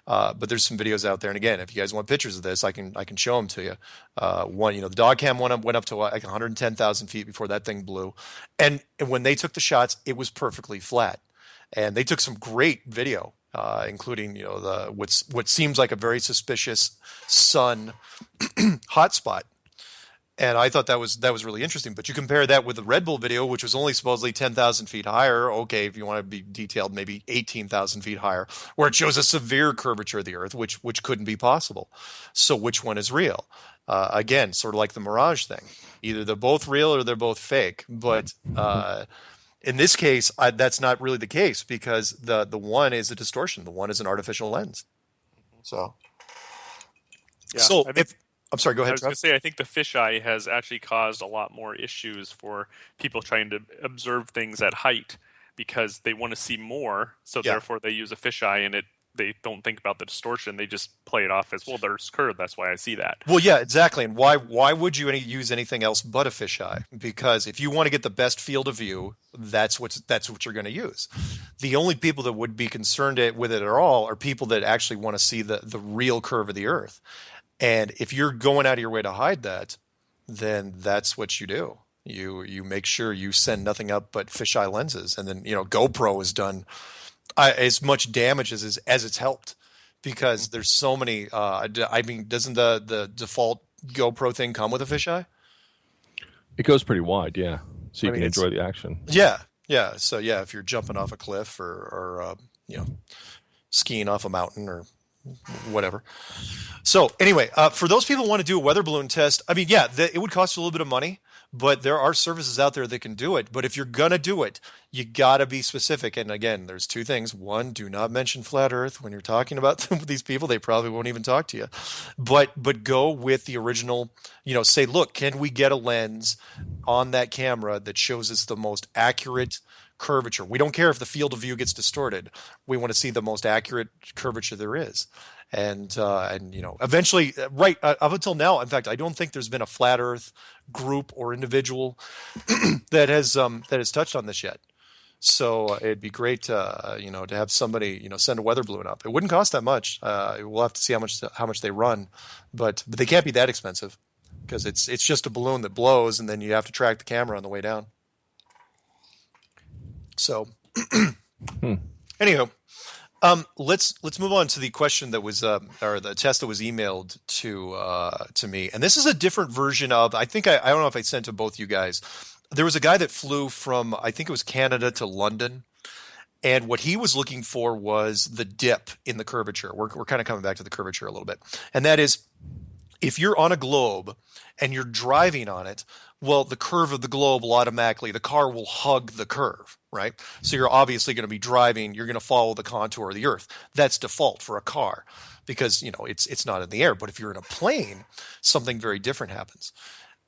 But there's some videos out there, and again, if you guys want pictures of this, I can show them to you. The dog cam went up to like 110,000 feet before that thing blew, and when they took the shots, it was perfectly flat. And they took some great video, including what seems like a very suspicious sun hotspot. And I thought that was really interesting. But you compare that with the Red Bull video, which was only supposedly 10,000 feet higher. Okay, if you want to be detailed, maybe 18,000 feet higher, where it shows a severe curvature of the Earth, which couldn't be possible. So which one is real? Again, sort of like the Mirage thing. Either they're both real or they're both fake. But in this case, that's not really the case because the one is a distortion. The one is an artificial lens. So, I'm sorry, go ahead. I was going to say, I think the fisheye has actually caused a lot more issues for people trying to observe things at height because they want to see more. So therefore they use a fisheye, and they don't think about the distortion. They just play it off as, well, there's curve. That's why I see that. Well, yeah, exactly. And why would you use anything else but a fisheye? Because if you want to get the best field of view, that's what you're going to use. The only people that would be concerned with it at all are people that actually want to see the real curve of the Earth. And if you're going out of your way to hide that, then that's what you do. You make sure you send nothing up but fisheye lenses, and then GoPro has done as much damage as it's helped, because there's so many. I mean, doesn't the default GoPro thing come with a fisheye? It goes pretty wide, yeah, so you can enjoy the action. Yeah. So yeah, if you're jumping off a cliff or skiing off a mountain or whatever. So anyway, for those people who want to do a weather balloon test, I mean, yeah, it would cost you a little bit of money, but there are services out there that can do it. But if you're going to do it, you got to be specific. And again, there's two things. One, do not mention flat Earth when you're talking about these people. They probably won't even talk to you. But go with the original, say, look, can we get a lens on that camera that shows us the most accurate curvature? We don't care if the field of view gets distorted. We want to see the most accurate curvature there is. And eventually, right up until now, in fact, I don't think there's been a flat Earth group or individual that has touched on this yet. So it'd be great to have somebody send a weather balloon up. It wouldn't cost that much. We'll have to see how much they run, but they can't be that expensive, because it's just a balloon that blows, and then you have to track the camera on the way down. So, anywho. Let's move on to the question that was or the test that was emailed to me, and this is a different version of. I think I don't know if I sent to both you guys. There was a guy that flew from, I think it was Canada to London, and what he was looking for was the dip in the curvature. We're kind of coming back to the curvature a little bit, and that is, if you're on a globe and you're driving on it, well, the curve of the globe will automatically, the car will hug the curve, right? So you're obviously going to be driving, you're going to follow the contour of the Earth. That's default for a car, because, it's not in the air. But if you're in a plane, something very different happens.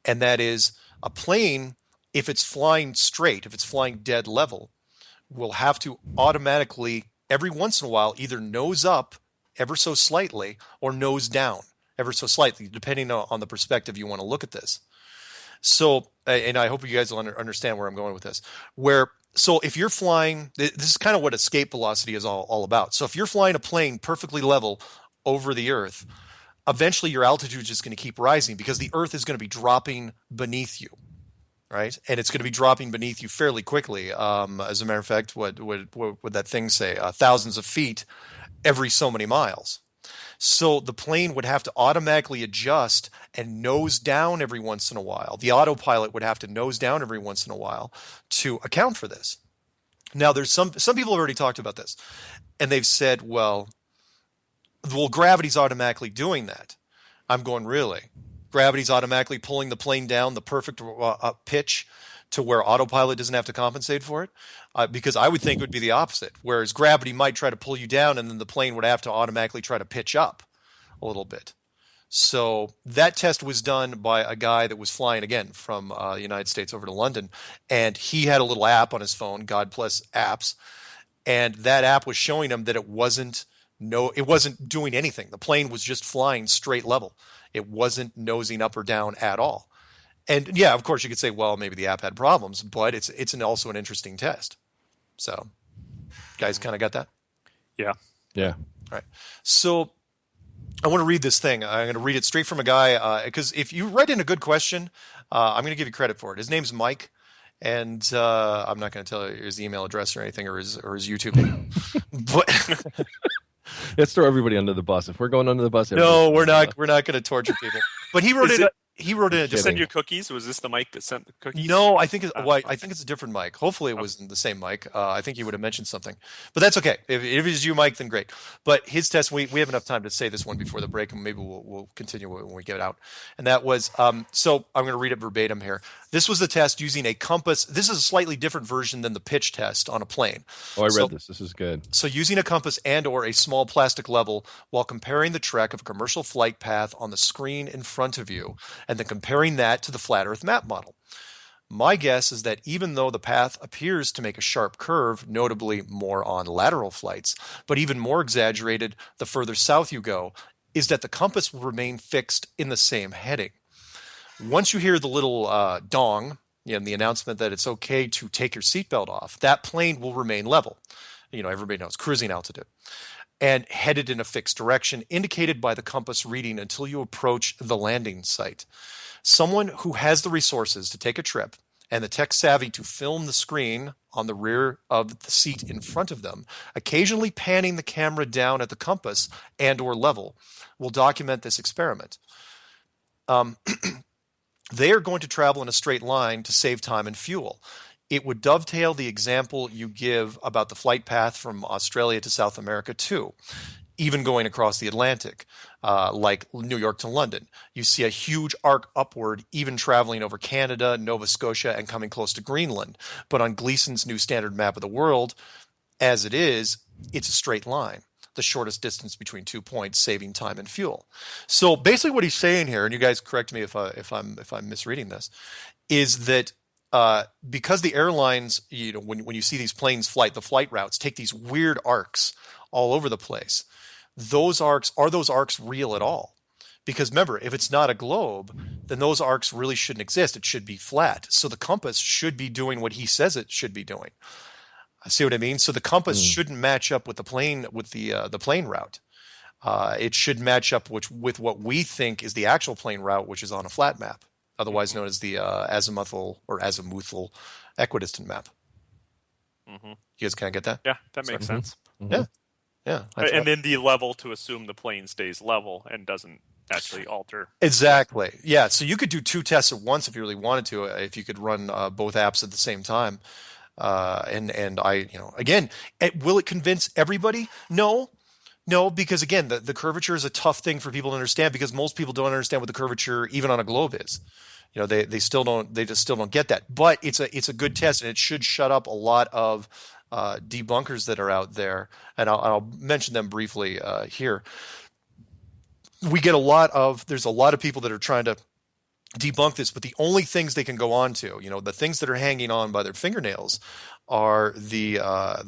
And that is, a plane, if it's flying straight, if it's flying dead level, will have to automatically, every once in a while, either nose up ever so slightly or nose down ever so slightly, depending on the perspective you want to look at this. So, and I hope you guys will understand where I'm going with this. So if you're flying, this is kind of what escape velocity is all about. So if you're flying a plane perfectly level over the Earth, eventually your altitude is just going to keep rising, because the Earth is going to be dropping beneath you, right? And it's going to be dropping beneath you fairly quickly. As a matter of fact, what would that thing say? Thousands of feet every so many miles. So the plane would have to automatically adjust and nose down every once in a while. The autopilot would have to nose down every once in a while to account for this. Now, there's some people have already talked about this, and they've said, well, gravity's automatically doing that. I'm going, really? Gravity's automatically pulling the plane down the perfect pitch to where autopilot doesn't have to compensate for it? Because I would think it would be the opposite, whereas gravity might try to pull you down, and then the plane would have to automatically try to pitch up a little bit. So that test was done by a guy that was flying, again, from the United States over to London, and he had a little app on his phone, God bless apps, and that app was showing him that it wasn't doing anything. The plane was just flying straight level. It wasn't nosing up or down at all. And yeah, of course, you could say, well, maybe the app had problems, but it's also an interesting test. So, guys, kind of got that? Yeah. Yeah. All right. So, I want to read this thing. I'm going to read it straight from a guy, because if you write in a good question, I'm going to give you credit for it. His name's Mike, and I'm not going to tell you his email address or anything, or his YouTube name. But let's throw everybody under the bus. If we're going under the bus, no, we're not. We're not going to torture people. But he wrote it. He wrote in. Just send you cookies. Was this the mic that sent the cookies? No, I think it's a different mic. Hopefully, it wasn't the same mic. I think he would have mentioned something, but that's okay. If it was you, Mike, then great. But his test, we have enough time to say this one before the break, and maybe we'll continue when we get out. And that was so I'm going to read it verbatim here. This was a test using a compass. This is a slightly different version than the pitch test on a plane. Oh, I read this. This is good. So using a compass and or a small plastic level while comparing the trek of a commercial flight path on the screen in front of you, and then comparing that to the flat Earth map model. My guess is that even though the path appears to make a sharp curve, notably more on lateral flights, but even more exaggerated the further south you go, is that the compass will remain fixed in the same heading. Once you hear the little dong, and the announcement that it's okay to take your seatbelt off, that plane will remain level. Everybody knows cruising altitude, and headed in a fixed direction, indicated by the compass reading until you approach the landing site. Someone who has the resources to take a trip and the tech savvy to film the screen on the rear of the seat in front of them, occasionally panning the camera down at the compass and or level, will document this experiment. They are going to travel in a straight line to save time and fuel. It would dovetail the example you give about the flight path from Australia to South America too, even going across the Atlantic, like New York to London. You see a huge arc upward, even traveling over Canada, Nova Scotia, and coming close to Greenland. But on Gleason's new standard map of the world, as it is, it's a straight line, the shortest distance between 2 points, saving time and fuel. So basically what he's saying here, and you guys correct me if I'm misreading this, is that because the airlines, when you see these planes flight, the flight routes take these weird arcs all over the place. Those arcs real at all? Because remember, if it's not a globe, then those arcs really shouldn't exist. It should be flat. So the compass should be doing what he says it should be doing. See what I mean? So the compass shouldn't match up with the plane route. It should match up with what we think is the actual plane route, which is on a flat map, otherwise known as the azimuthal equidistant map. Mm-hmm. You guys kind of get that? Yeah, that makes sense. Mm-hmm. Yeah. And then the level to assume the plane stays level and doesn't actually alter. Exactly. Yeah. So you could do 2 tests at once if you really wanted to, if you could run both apps at the same time. And I, again, will it convince everybody? No, because again, the curvature is a tough thing for people to understand because most people don't understand what the curvature even on a globe is. They just still don't get that. But it's a good test, and it should shut up a lot of debunkers that are out there, and I'll mention them briefly here. There's a lot of people that are trying to debunk this, but the only things they can go on to, the things that are hanging on by their fingernails are the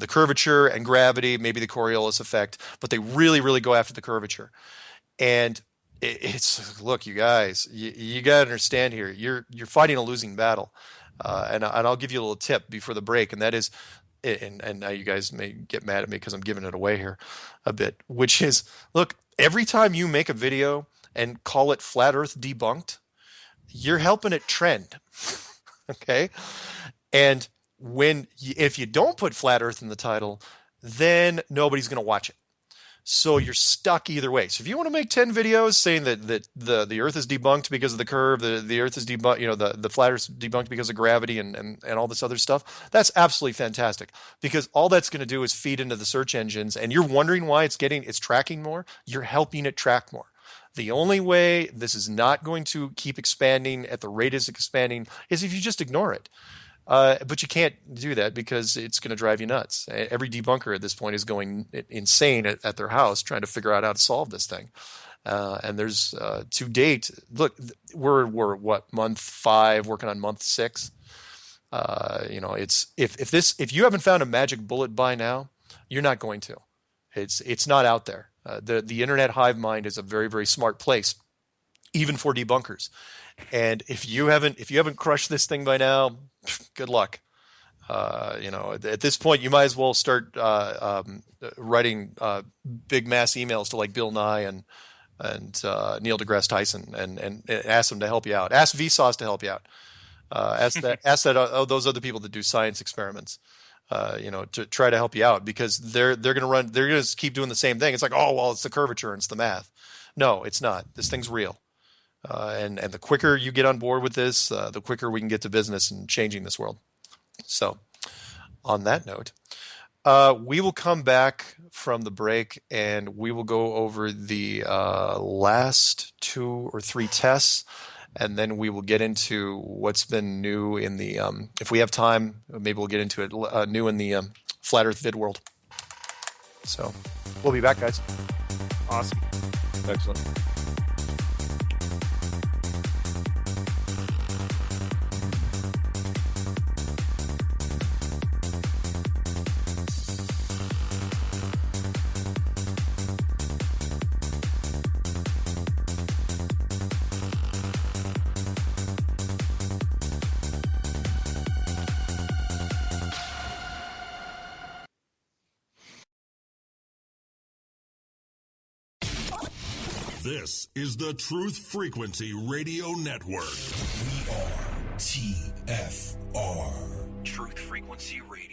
curvature and gravity, maybe the Coriolis effect, but they really, really go after the curvature. And it's look, you guys, you got to understand here, you're fighting a losing battle. And I'll give you a little tip before the break, and that is, and now you guys may get mad at me because I'm giving it away here a bit, which is, look, every time you make a video and call it Flat Earth Debunked, you're helping it trend. Okay? And if you don't put Flat Earth in the title, then nobody's going to watch it. So you're stuck either way. So if you want to make 10 videos saying that the Earth is debunked because of the curve, the Earth is debunked, the flat Earth is debunked because of gravity and all this other stuff, that's absolutely fantastic. Because all that's going to do is feed into the search engines, and you're wondering why it's tracking more. You're helping it track more. The only way this is not going to keep expanding at the rate it's expanding is if you just ignore it. But you can't do that because it's going to drive you nuts. Every debunker at this point is going insane at their house trying to figure out how to solve this thing. And there's to date, look, we're what, month 5, working on month 6. It's if you haven't found a magic bullet by now, you're not going to. It's not out there. The internet hive mind is a very, very smart place, even for debunkers. And if you haven't crushed this thing by now, good luck. At this point, you might as well start writing big mass emails to like Bill Nye and Neil deGrasse Tyson and ask them to help you out. Ask Vsauce to help you out. Ask those other people that do science experiments. To try to help you out, because they're going to keep doing the same thing. It's like, oh, well, it's the curvature and it's the math. No, it's not. This thing's real. And the quicker you get on board with this, the quicker we can get to business and changing this world. So on that note, we will come back from the break and we will go over the last 2 or 3 tests. And then we will get into what's been new in the, if we have time, maybe we'll get into it new in the Flat Earth vid world. So we'll be back, guys. Awesome. Excellent. This is the Truth Frequency Radio Network. We are TFR. Truth Frequency Radio.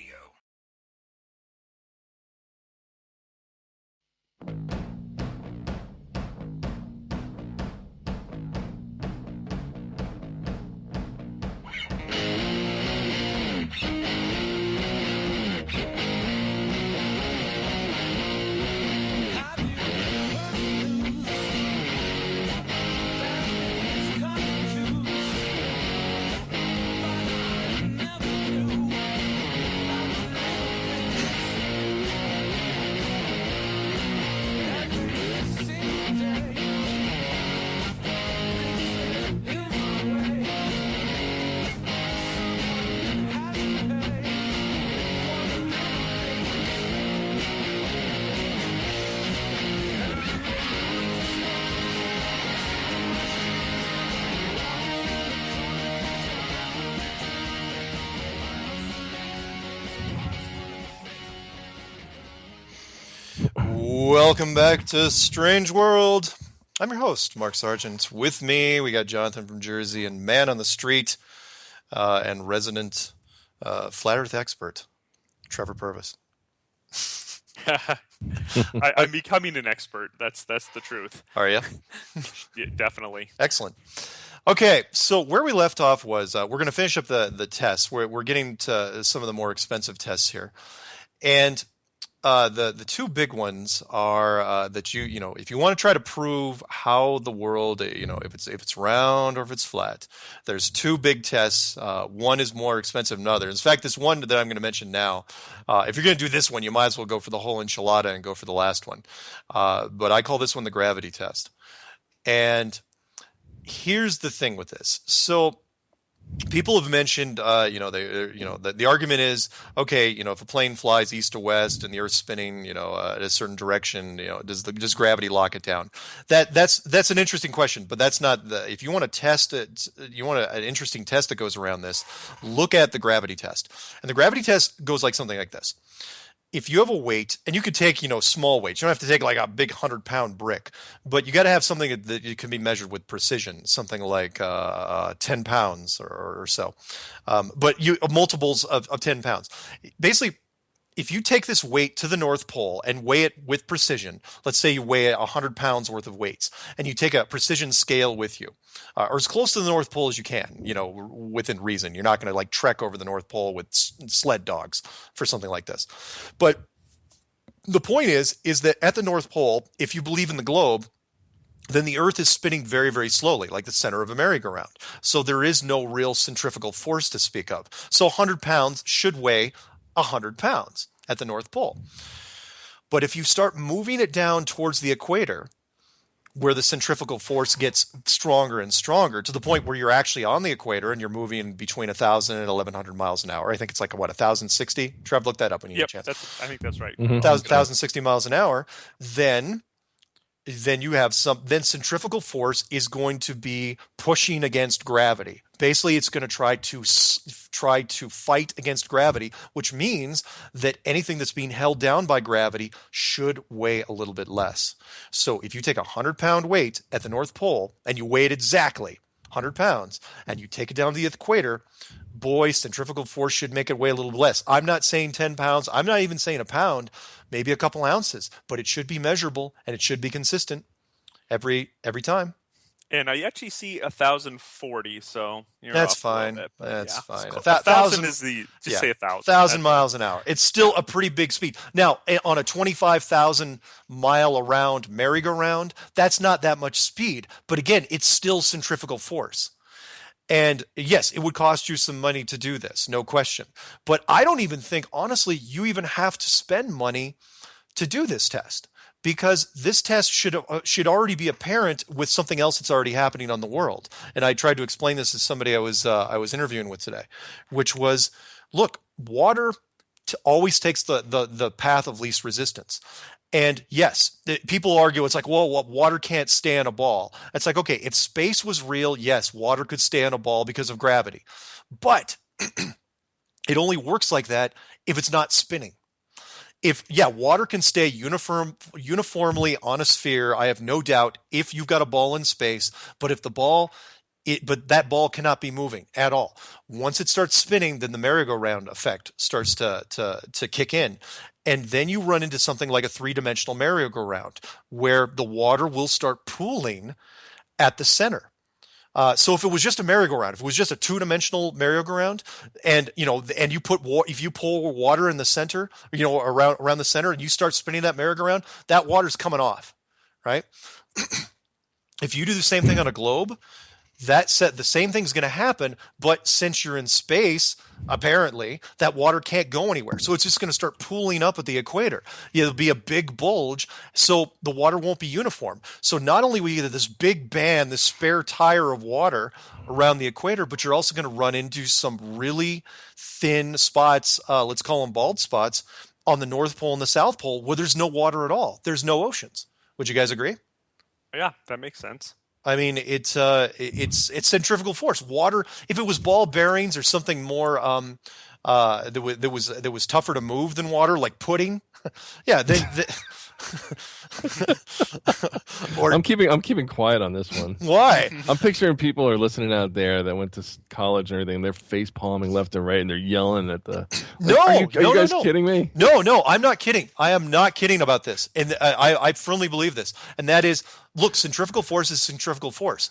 Welcome back to Strange World. I'm your host, Mark Sargent. With me, we got Jonathan from Jersey and man on the street and resident flat Earth expert, Trevor Purvis. I'm becoming an expert. That's the truth. Are you? Yeah, definitely. Excellent. Okay, so where we left off was we're going to finish up the tests. We're getting to some of the more expensive tests here, and the two big ones are that you know if you want to try to prove how the world if it's round or if it's flat, there's two big tests. One is more expensive than others. In fact, this one that I'm going to mention now, if you're going to do this one, you might as well go for the whole enchilada and go for the last one. But I call this one the gravity test. And here's the thing with this. So people have mentioned, the argument is, okay, if a plane flies east to west and the Earth's spinning, at a certain direction, does gravity lock it down? That's an interesting question, but that's not if you want to test it, you want an interesting test that goes around this, look at the gravity test. And the gravity test goes like something like this. If you have a weight, and you could take, small weights, you don't have to take like a big 100-pound brick, but you got to have something that can be measured with precision, something like 10 pounds or so. But multiples of 10 pounds. Basically, if you take this weight to the North Pole and weigh it with precision, let's say you weigh 100 pounds worth of weights, and you take a precision scale with you, or as close to the North Pole as you can, within reason. You're not going to like trek over the North Pole with sled dogs for something like this. But the point is that at the North Pole, if you believe in the globe, then the Earth is spinning very, very slowly, like the center of a merry-go-round. So there is no real centrifugal force to speak of. So 100 pounds should weigh 100 pounds at the North Pole. But if you start moving it down towards the equator, where the centrifugal force gets stronger and stronger to the point where you're actually on the equator and you're moving between 1,000 and 1,100 miles an hour. I think it's like, 1,060? Trev, look that up when you get a chance. I think that's right. 1,060 miles an hour, then you have then centrifugal force is going to be pushing against gravity. Basically, it's going to try to fight against gravity, which means that anything that's being held down by gravity should weigh a little bit less. So if you take a 100-pound weight at the North Pole and you weigh it exactly 100 pounds and you take it down to the equator, boy, centrifugal force should make it weigh a little less. I'm not saying 10 pounds. I'm not even saying a pound, maybe a couple ounces, but it should be measurable and it should be consistent every time. And I actually see 1,040, so that's fine. That's fine. 1,000 is the say 1,000. 1,000 miles an hour. It's still a pretty big speed. Now, on a 25,000 mile around merry-go-round, that's not that much speed. But again, it's still centrifugal force. And yes, it would cost you some money to do this, no question. But I don't even think, honestly, you even have to spend money to do this test, because this test should already be apparent with something else that's already happening on the world. And I tried to explain this to somebody I was interviewing with today, which was, look, water always takes the path of least resistance. And yes, people argue, it's like, well, water can't stay on a ball. It's like, okay, if space was real, yes, water could stay on a ball because of gravity. But it only works like that if it's not spinning. water can stay uniformly on a sphere, I have no doubt, if you've got a ball in space. But if the ball, but that ball cannot be moving at all. Once it starts spinning, then the merry-go-round effect starts to kick in. And then you run into something like a three-dimensional merry-go-round, where the water will start pooling at the center. So if it was just a merry-go-round, if it was just a two-dimensional merry-go-round, and you put if you pour water in the center, around the center, and you start spinning that merry-go-round, that water's coming off, right? If you do the same thing on a globe, the same thing's going to happen, but since you're in space, apparently that water can't go anywhere, so it's just going to start pooling up at the equator. It'll be a big bulge, so the water won't be uniform. So not only will you get this big band, this spare tire of water around the equator, but you're also going to run into some really thin spots, let's call them bald spots, on the North Pole and the South Pole, where there's no water at all. There's no oceans. Would you guys agree? Yeah, that makes sense. I mean, it's centrifugal force. Water, if it was ball bearings or something more that was tougher to move than water, like pudding, yeah. Or I'm keeping quiet on this one. Why? I'm picturing people are listening out there that went to college and everything. And they're face palming left and right, and they're yelling at the. Are you guys kidding me? No, I'm not kidding. I am not kidding about this, and I firmly believe this. And that is, look, centrifugal force is centrifugal force.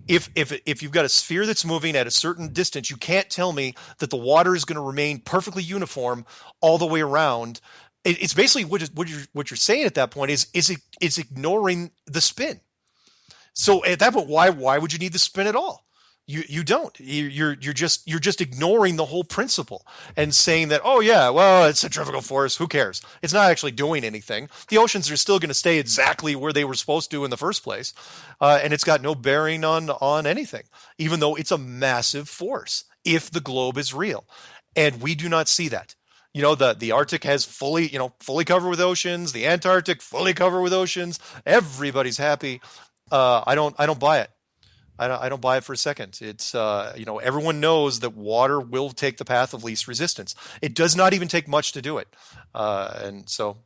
If you've got a sphere that's moving at a certain distance, you can't tell me that the water is going to remain perfectly uniform all the way around. It's basically what you're saying at that point is ignoring the spin. So at that point, why would you need the spin at all? You don't. You're just ignoring the whole principle and saying that, oh yeah, well, it's centrifugal force. Who cares? It's not actually doing anything. The oceans are still going to stay exactly where they were supposed to in the first place, and it's got no bearing on anything, even though it's a massive force if the globe is real, and we do not see that. The Arctic has fully covered with oceans. The Antarctic fully covered with oceans. Everybody's happy. I don't buy it. I don't buy it for a second. It's everyone knows that water will take the path of least resistance. It does not even take much to do it, and so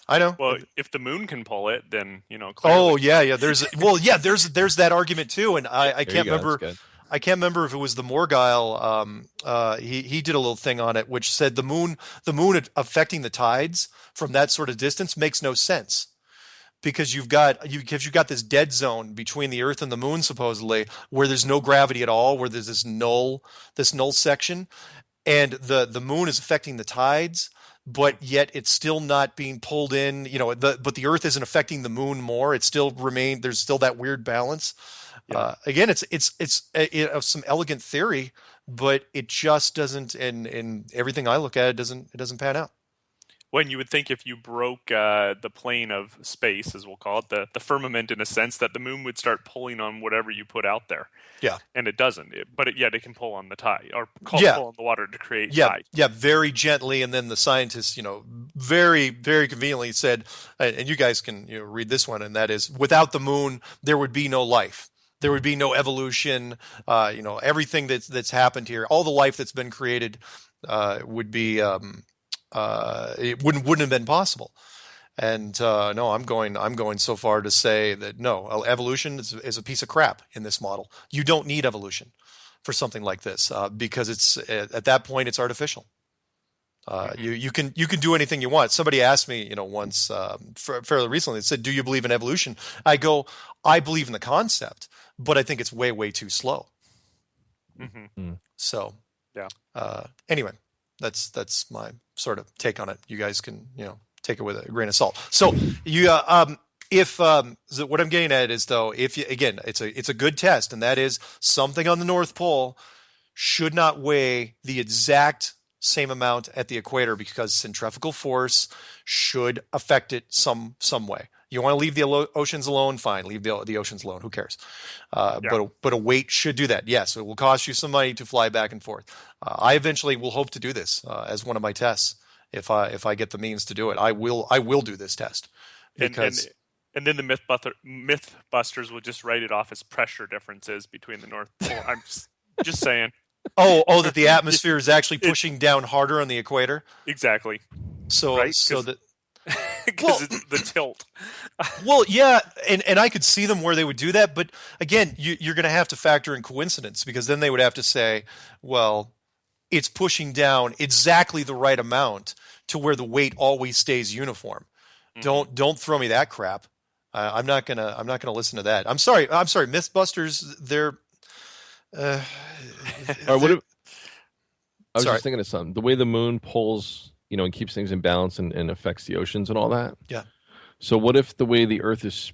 I know. Well, if the moon can pull it, then clearly. Oh yeah. There's that argument too, and I can't remember. I can't remember if it was the Morgile. He did a little thing on it, which said the moon affecting the tides from that sort of distance makes no sense, because you've got this dead zone between the Earth and the moon, supposedly, where there's no gravity at all, where there's this null section, and the moon is affecting the tides, but yet it's still not being pulled in. But the Earth isn't affecting the moon more. It still remains. There's still that weird balance. Yeah. Again, it's some elegant theory, but it just doesn't. And everything I look at, it doesn't pan out. When you would think if you broke the plane of space, as we'll call it, the firmament in a sense, that the moon would start pulling on whatever you put out there. Yeah. And it doesn't. Yet it can pull on the tide, or pull on the water to create tide. Yeah, very gently. And then the scientists, very, very conveniently said, and you guys can read this one, and that is, without the moon, there would be no life. There would be no evolution. Everything that's happened here, all the life that's been created, would be it wouldn't have been possible. And no, I'm going so far to say that no, evolution is a piece of crap in this model. You don't need evolution for something like this, because it's at that point it's artificial. You can do anything you want. Somebody asked me, once fairly recently, they said, "Do you believe in evolution?" I go, "I believe in the concept, but I think it's way, way too slow." Mm-hmm. So yeah. Anyway, that's my sort of take on it. You guys can take it with a grain of salt. So you so what I'm getting at is, though, it's a good test, and that is something on the North Pole should not weigh the exact same amount at the equator, because centrifugal force should affect it some way. You want to leave the oceans alone? Fine, leave the oceans alone. Who cares? But a weight should do that. Yes, it will cost you some money to fly back and forth. I eventually will hope to do this as one of my tests if I get the means to do it. I will do this test, because. And then the Mythbusters will just write it off as pressure differences between the North Pole. I'm just saying. Oh, that the atmosphere is actually pushing down harder on the equator? Exactly. So Right? so that Because it's the tilt. well, yeah, and I could see them where they would do that, but again, you're going to have to factor in coincidence because then they would have to say, well, it's pushing down exactly the right amount to where the weight always stays uniform. Don't throw me that crap. I'm not gonna listen to that. I'm sorry, Mythbusters. They're All right, what if, I was Sorry. just thinking of something. The way the moon pulls, and keeps things in balance and affects the oceans and all that. Yeah. So what if the way the Earth is?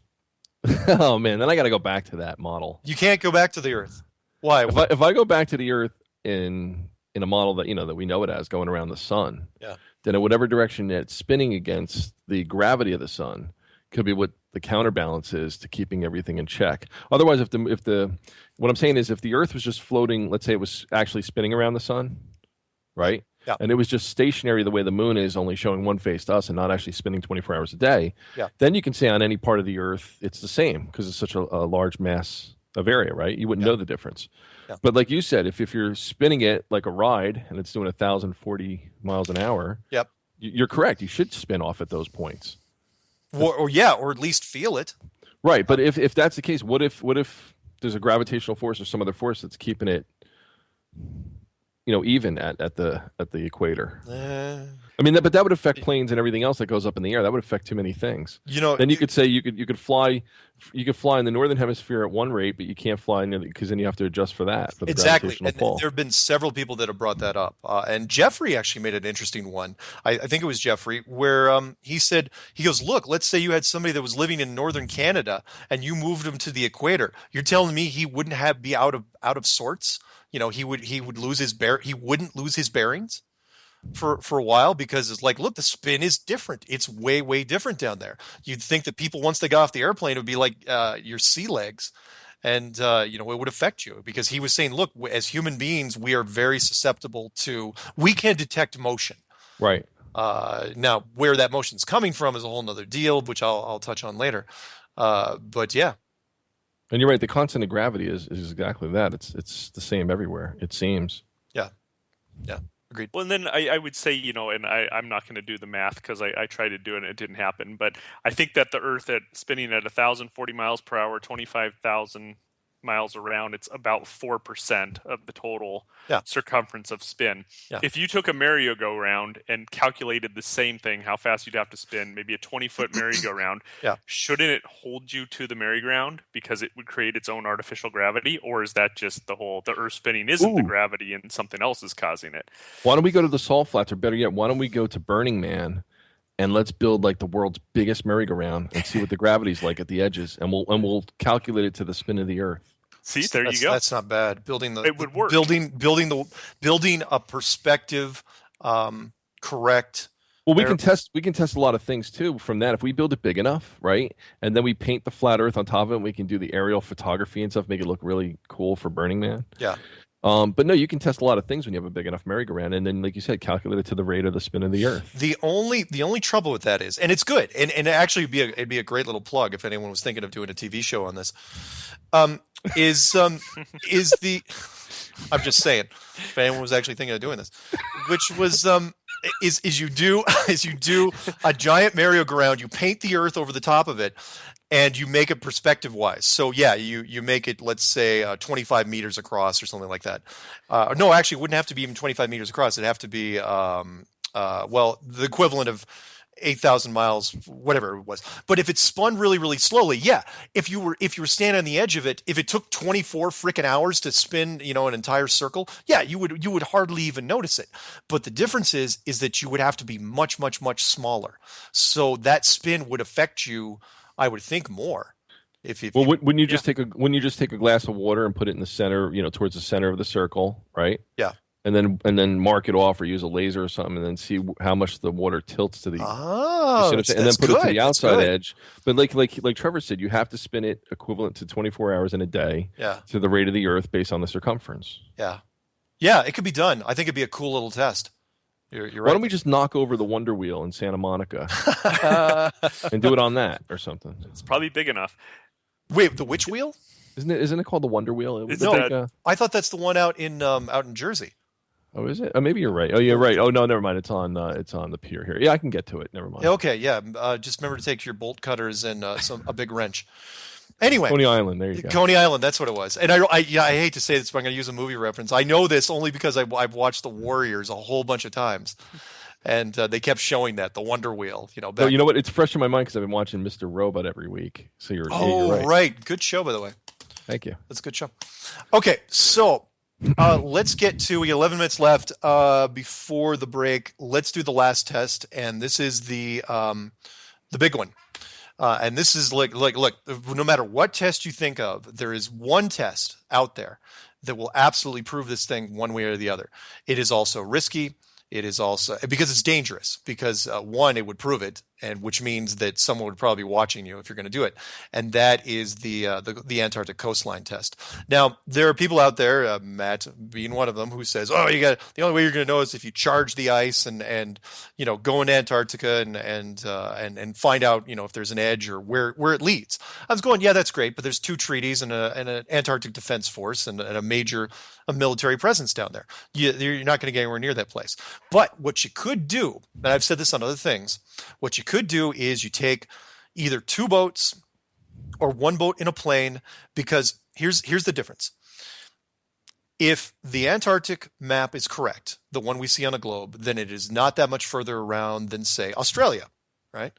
Oh man, then I got to go back to that model. You can't go back to the Earth. Why? If I go back to the Earth in a model that that we know it as going around the sun, Yeah. then in whatever direction it's spinning against the gravity of the sun could be what the counterbalance is to keeping everything in check. Otherwise, what I'm saying is if the Earth was just floating, let's say it was actually spinning around the sun, right? Yeah. And it was just stationary the way the moon is, only showing one face to us and not actually spinning 24 hours a day. Yeah. Then you can say on any part of the Earth it's the same because it's such a large mass of area, right? You wouldn't know the difference. Yeah. But like you said, if you're spinning it like a ride and it's doing 1,040 miles an hour, Yep. you're correct. You should spin off at those points. Or at least feel it. Right. But if that's the case, what if there's a gravitational force or some other force that's keeping it, even at the equator? I mean, but that would affect planes and everything else that goes up in the air. That would affect too many things. Then you could say you could fly in the northern hemisphere at one rate, but you can't fly because then you have to adjust for that. For the Exactly. gravitational And pull. there have been several people that have brought that up. And Jeffrey actually made an interesting one. I think it was Jeffrey, where he goes, look, let's say you had somebody that was living in northern Canada and you moved him to the equator. You're telling me he wouldn't be out of sorts? He would lose he wouldn't lose his bearings for a while because it's like, look, the spin is different. It's way, way different down there. You'd think that people, once they got off the airplane, it would be like your sea legs. And, it would affect you because he was saying, look, as human beings, we are very susceptible we can detect motion. Right. Now, where that motion's coming from is a whole nother deal, which I'll touch on later. But yeah. And you're right. The constant of gravity is exactly that. It's the same everywhere, it seems. Yeah. Yeah. Agreed. Well, and then I would say, and I'm not going to do the math because I tried to do it and it didn't happen. But I think that the Earth spinning at 1,040 miles per hour, 25,000 miles around, it's about 4% of the total circumference of spin. Yeah. If you took a merry-go-round and calculated the same thing, how fast you'd have to spin, maybe a 20-foot merry-go-round, shouldn't it hold you to the merry-go-round because it would create its own artificial gravity? Or is that just the Earth spinning isn't the gravity and something else is causing it? Why don't we go to the salt flats, or better yet, why don't we go to Burning Man and let's build like the world's biggest merry-go-round and see what the gravity's like at the edges, and we'll calculate it to the spin of the Earth. See, there you go. That's not bad. It would work. Building a perspective, correct. Well, we can test a lot of things too from that. If we build it big enough, right, and then we paint the flat Earth on top of it, and we can do the aerial photography and stuff, make it look really cool for Burning Man. Yeah. But no, you can test a lot of things when you have a big enough merry-go-round, and then, like you said, calculate it to the rate of the spin of the Earth. The only trouble with that is, and it's good, and actually it'd be a great little plug if anyone was thinking of doing a TV show on this. Is the I'm just saying, if anyone was actually thinking of doing this, which was is you do a giant merry-go-round, you paint the Earth over the top of it, and you make it perspective wise. So yeah, you make it, let's say 25 meters across or something like that. No, actually, it wouldn't have to be even 25 meters across. It'd have to be the equivalent of 8,000 miles, whatever it was. But if it spun really, really slowly, yeah. If you were standing on the edge of it, if it took 24 freaking hours to spin, an entire circle, yeah, you would hardly even notice it. But the difference is that you would have to be much, much, much smaller. So that spin would affect you, I would think, more. Wouldn't you just take a glass of water and put it in the center, towards the center of the circle, right? Yeah. And then mark it off or use a laser or something, and then see how much the water tilts to the. Oh, and then put it to the outside edge. But like Trevor said, you have to spin it equivalent to 24 hours in a day. Yeah. To the rate of the Earth based on the circumference. Yeah. Yeah, it could be done. I think it'd be a cool little test. You're right. Why don't we just knock over the Wonder Wheel in Santa Monica and do it on that or something? It's probably big enough. Wait, the which wheel? Isn't it called the Wonder Wheel? I thought that's the one out in Jersey. Oh, is it? Oh, maybe you're right. Oh, you're right. Oh, no, never mind. It's on the pier here. Yeah, I can get to it. Never mind. Yeah, okay, yeah. Just remember to take your bolt cutters and a big wrench. Anyway, Coney Island. There you go. Coney Island, that's what it was. And I hate to say this, but I'm going to use a movie reference. I know this only because I've watched The Warriors a whole bunch of times, and they kept showing that the Wonder Wheel. No, you know what? It's fresh in my mind because I've been watching Mr. Robot every week. So you're right. Good show, by the way. Thank you. That's a good show. Okay, so let's get to 11 minutes left before the break. Let's do the last test, and this is the big one. And this is look, no matter what test you think of, there is one test out there that will absolutely prove this thing one way or the other. It is also risky. It is also because it's dangerous. Because one, it would prove it, and which means that someone would probably be watching you if you're going to do it. And that is the Antarctic coastline test. Now there are people out there, Matt being one of them, who says, "Oh, the only way you're going to know is if you charge the ice and go into Antarctica and find out if there's an edge or where it leads." I was going, yeah, that's great, but there's 2 treaties and an Antarctic Defense Force and a major military presence down there. You're not going to get anywhere near that place. But what you could do, and I've said this on other things, what you could do is you take either 2 boats or 1 boat in a plane, because here's the difference. If the Antarctic map is correct, the one we see on a globe, then it is not that much further around than, say, Australia, right?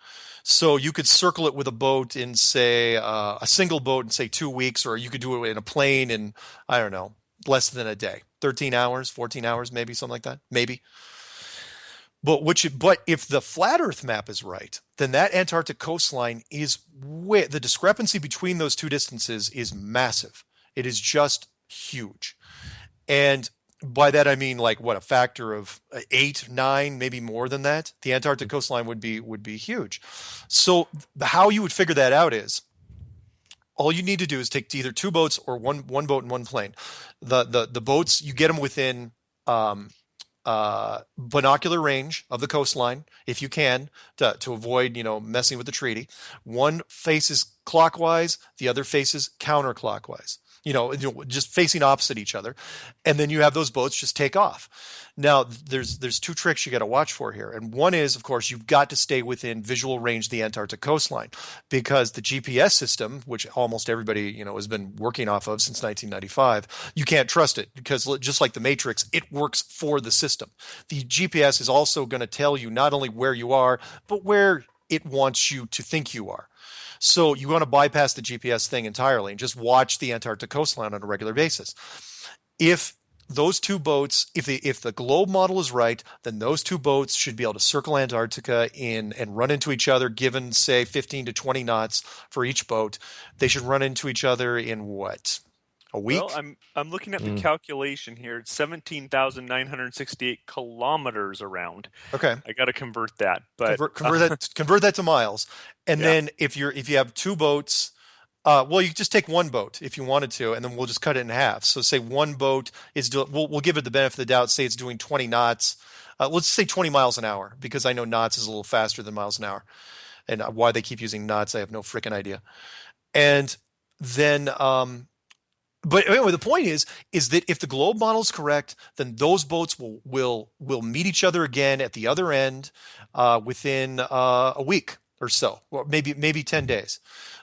So you could circle it with a boat in, say, a single boat in, say, 2 weeks, or you could do it in a plane in, I don't know, less than a day, 13 hours, 14 hours, maybe something like that, maybe. But if the flat Earth map is right, then that Antarctic coastline is the discrepancy between those 2 distances is massive. It is just huge. And by that I mean a factor of 8, 9, maybe more than that. The Antarctic coastline would be huge. So how you would figure that out is all you need to do is take either 2 boats or one boat and 1 plane. The boats, you get them within binocular range of the coastline, if you can, to avoid messing with the treaty. One faces clockwise, the other faces counterclockwise. Just facing opposite each other, and then you have those boats just take off. Now, there's 2 tricks you got to watch for here, and one is, of course, you've got to stay within visual range of the Antarctic coastline, because the GPS system, which almost everybody has been working off of since 1995, you can't trust it, because just like the Matrix, it works for the system. The GPS is also going to tell you not only where you are, but where it wants you to think you are. So you want to bypass the GPS thing entirely and just watch the Antarctic coastline on a regular basis. If those 2 boats, if the globe model is right, then those 2 boats should be able to circle Antarctica and run into each other, given, say, 15 to 20 knots for each boat. They should run into each other in what? A week? Well, I'm looking at the calculation here. It's 17,968 kilometers around. Okay, I got to convert that, but convert that to miles. And then if you have 2 boats, well, you just take 1 boat if you wanted to, and then we'll just cut it in half. So say 1 boat is we'll give it the benefit of the doubt. Say it's doing 20 knots. Let's say 20 miles an hour, because I know knots is a little faster than miles an hour, and why they keep using knots, I have no freaking idea. And then. But anyway, the point is that if the globe model is correct, then those boats will meet each other again at the other end within a week or so, or maybe 10 days.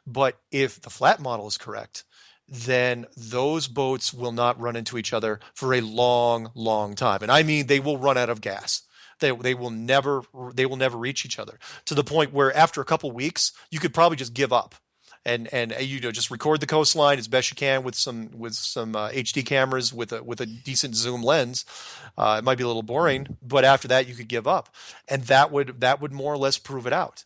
But if the flat model is correct, then those boats will not run into each other for a long, long time. And I mean, they will run out of gas. They will never reach each other, to the point where after a couple weeks, you could probably just give up. And just record the coastline as best you can with some HD cameras with a decent zoom lens. It might be a little boring, but after that you could give up, and that would more or less prove it out.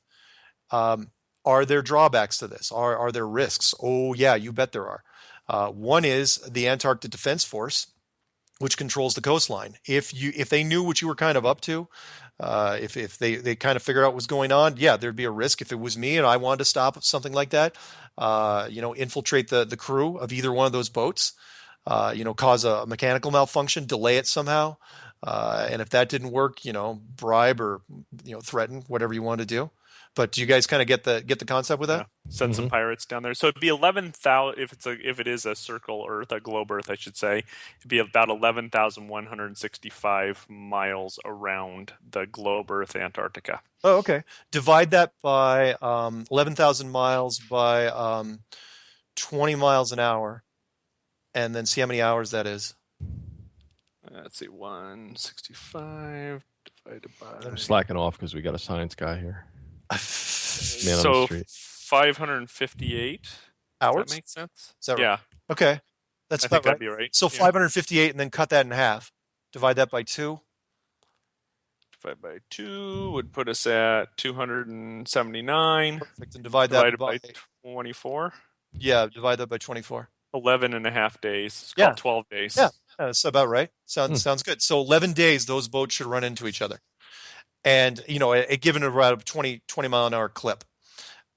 Are there drawbacks to this? Are there risks? Oh yeah, you bet there are. One is the Antarctic Defense Force, which controls the coastline. If they knew what you were kind of up to, if they kind of figure out what's going on, yeah, there'd be a risk. If it was me and I wanted to stop something like that, infiltrate the crew of either one of those boats, cause a mechanical malfunction, delay it somehow, and if that didn't work, bribe or threaten, whatever you want to do. But do you guys kind of get the concept with that? Send some pirates down there. So it'd be 11,000 if it is a circle Earth, a globe Earth, I should say. It'd be about 11,165 miles around the globe Earth, Antarctica. Oh, okay. Divide that by 11,000 miles by 20 miles an hour, and then see how many hours that is. Let's see, 165 divided by. I'm slacking off because we got a science guy here. Man on the So street. 558 Hours? Does that make sense? Is that right? Yeah. Okay. That's I about think that'd right. be right. So 558, and then cut that in half. Divide that by 2. Divided by 2 would put us at 279. Perfect. And divide that Divided by by 24. yeah, divide that by 24. 11 and a half days. It's Yeah. called 12 days. Yeah, that's about right. Sounds good. So 11 days, those boats should run into each other, and given around a 20 mile an hour clip.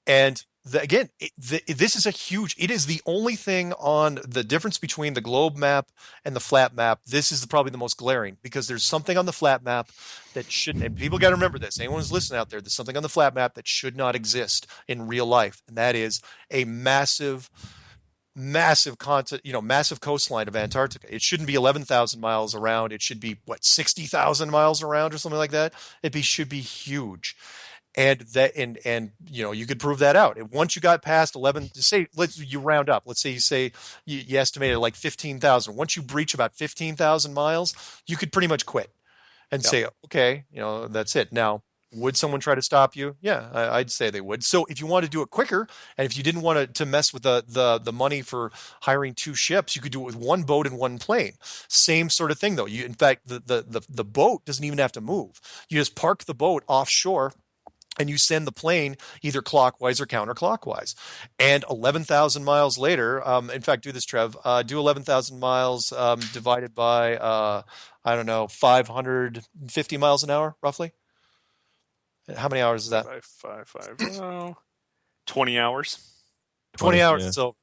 And this is it is the only thing on the difference between the globe map and the flat map. This is probably the most glaring, because there's something on the flat map that shouldn't, and people got to remember this. Anyone who's listening out there's something on the flat map that should not exist in real life. And that is a massive coastline of Antarctica. It shouldn't be 11,000 miles around. It should be 60,000 miles around or something like that. Should be huge. And you could prove that out. Once you got past 11, you round up. Let's say you estimated like 15,000. Once you breach about 15,000 miles, you could pretty much quit and say, okay, that's it. Now, would someone try to stop you? Yeah, I'd say they would. So if you want to do it quicker, and if you didn't want to mess with the money for hiring 2 ships, you could do it with 1 boat and 1 plane. Same sort of thing, though. In fact, the boat doesn't even have to move. You just park the boat offshore, and you send the plane either clockwise or counterclockwise. And 11,000 miles later, in fact, do this, Trev. Do 11,000 miles divided by, 550 miles an hour, roughly. How many hours is that? 20 hours. 20 hours. Yeah. So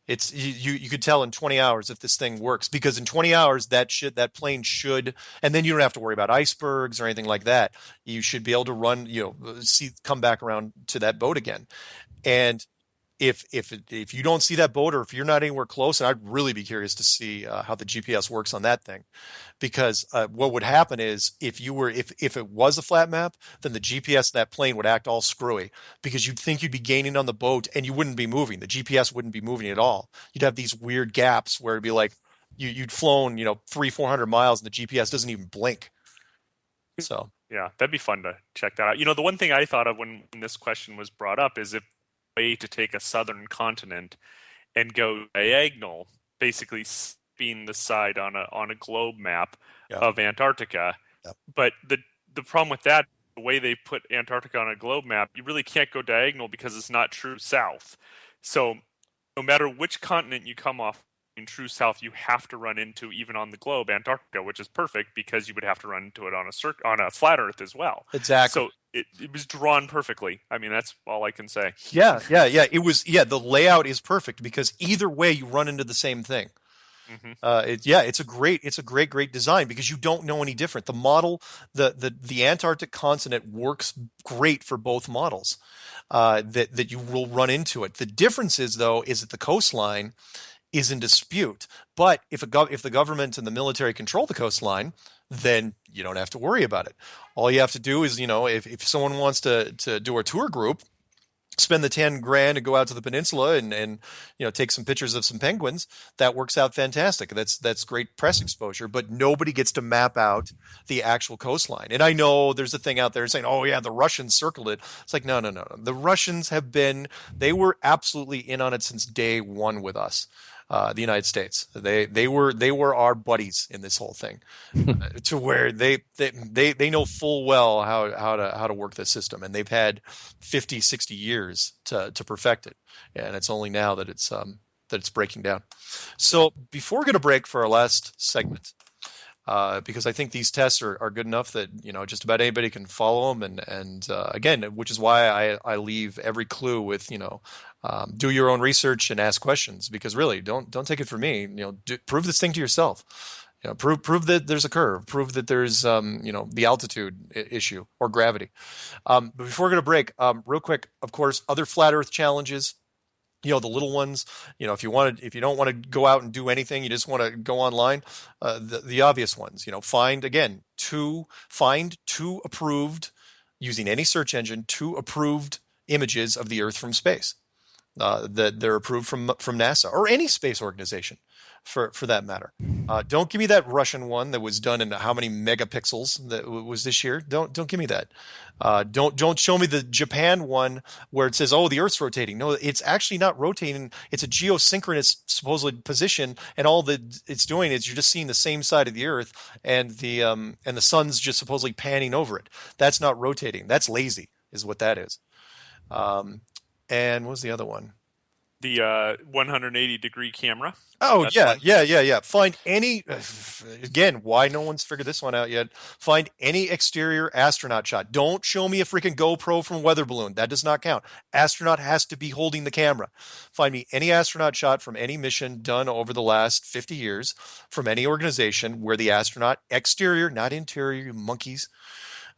it's you could tell in 20 hours if this thing works, because in 20 hours that plane should, and then you don't have to worry about icebergs or anything like that. You should be able to run, come back around to that boat again. And if you don't see that boat, or if you're not anywhere close, and I'd really be curious to see how the GPS works on that thing, because what would happen is if it was a flat map, then the GPS of that plane would act all screwy, because you'd think you'd be gaining on the boat and you wouldn't be moving. The GPS wouldn't be moving at all. You'd have these weird gaps where it'd be like you'd flown 300-400 miles and the GPS doesn't even blink. So yeah, that'd be fun to check that out. The one thing I thought of when this question was brought up is if way to take a southern continent and go diagonal, basically spin the side on a globe map of Antarctica. Yep. But the problem with that, the way they put Antarctica on a globe map, you really can't go diagonal because it's not true south. So no matter which continent you come off in true south, you have to run into, even on the globe, Antarctica, which is perfect because you would have to run into it on a flat Earth as well. Exactly. So it was drawn perfectly. I mean, that's all I can say. Yeah. It was. Yeah, the layout is perfect because either way you run into the same thing. Mm-hmm. It's a great design because you don't know any different. The model, the Antarctic continent works great for both models. That you will run into it. The difference is that the coastline is in dispute. But if the government and the military control the coastline, then you don't have to worry about it. All you have to do is, if someone wants to do a tour group, spend the $10,000 and go out to the peninsula and take some pictures of some penguins, that works out fantastic. That's great press exposure, but nobody gets to map out the actual coastline. And I know there's a thing out there saying, oh yeah, the Russians circled it. It's like, no. The Russians they were absolutely in on it since day one with us. The United States. They were our buddies in this whole thing, to where they know full well how to work this system, and they've had 50, 60 years to perfect it, and it's only now that it's breaking down. So before we're going to break for our last segment, because I think these tests are good enough that just about anybody can follow them, and again, which is why I leave every clue with do your own research and ask questions, because really don't take it from me. Prove this thing to yourself, Prove that there's a curve. Prove that there's the altitude issue or gravity. But before we're going to break, real quick, of course, other flat Earth challenges. The little ones. If you don't want to go out and do anything, you just want to go online. The obvious ones. Find two approved, using any search engine, two approved images of the Earth from space that they're approved from NASA or any space organization, for that matter. Don't give me that Russian one that was done in how many megapixels that was this year. Don't give me that. Don't show me the Japan one where it says, "Oh, the Earth's rotating." No, it's actually not rotating. It's a geosynchronous supposedly position, and all that it's doing is you're just seeing the same side of the Earth, and the sun's just supposedly panning over it. That's not rotating. That's lazy, is what that is. And what was the other one? The 180-degree camera. Oh, That's yeah. Find any, again, why no one's figured this one out yet. Find any exterior astronaut shot. Don't show me a freaking GoPro from weather balloon. That does not count. Astronaut has to be holding the camera. Find me any astronaut shot from any mission done over the last 50 years from any organization where the astronaut, exterior, not interior, you monkeys.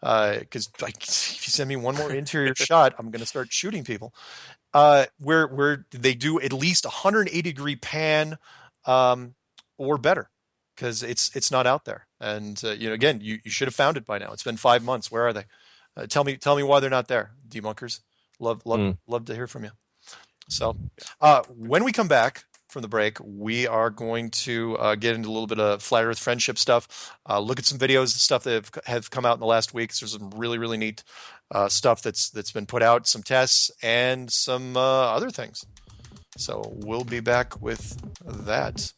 Because if you send me one more interior shot, I'm going to start shooting people. Where they do at least 180-degree pan or better, because it's not out there. And again, you should have found it by now. It's been 5 months. Where are they? Tell me why they're not there, debunkers. Love to hear from you. So when we come back from the break, we are going to get into a little bit of flat Earth friendship stuff. Look at some videos and stuff that have come out in the last week. There's some really, really neat stuff that's been put out, some tests, and some other things. So we'll be back with that.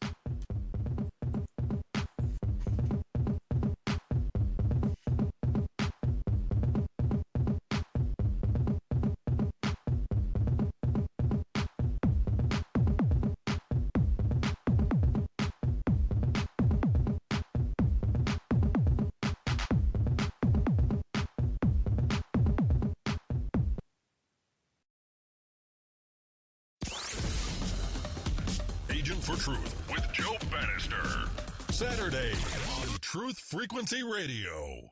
Agent for Truth with Joe Bannister. Saturday on Truth Frequency Radio.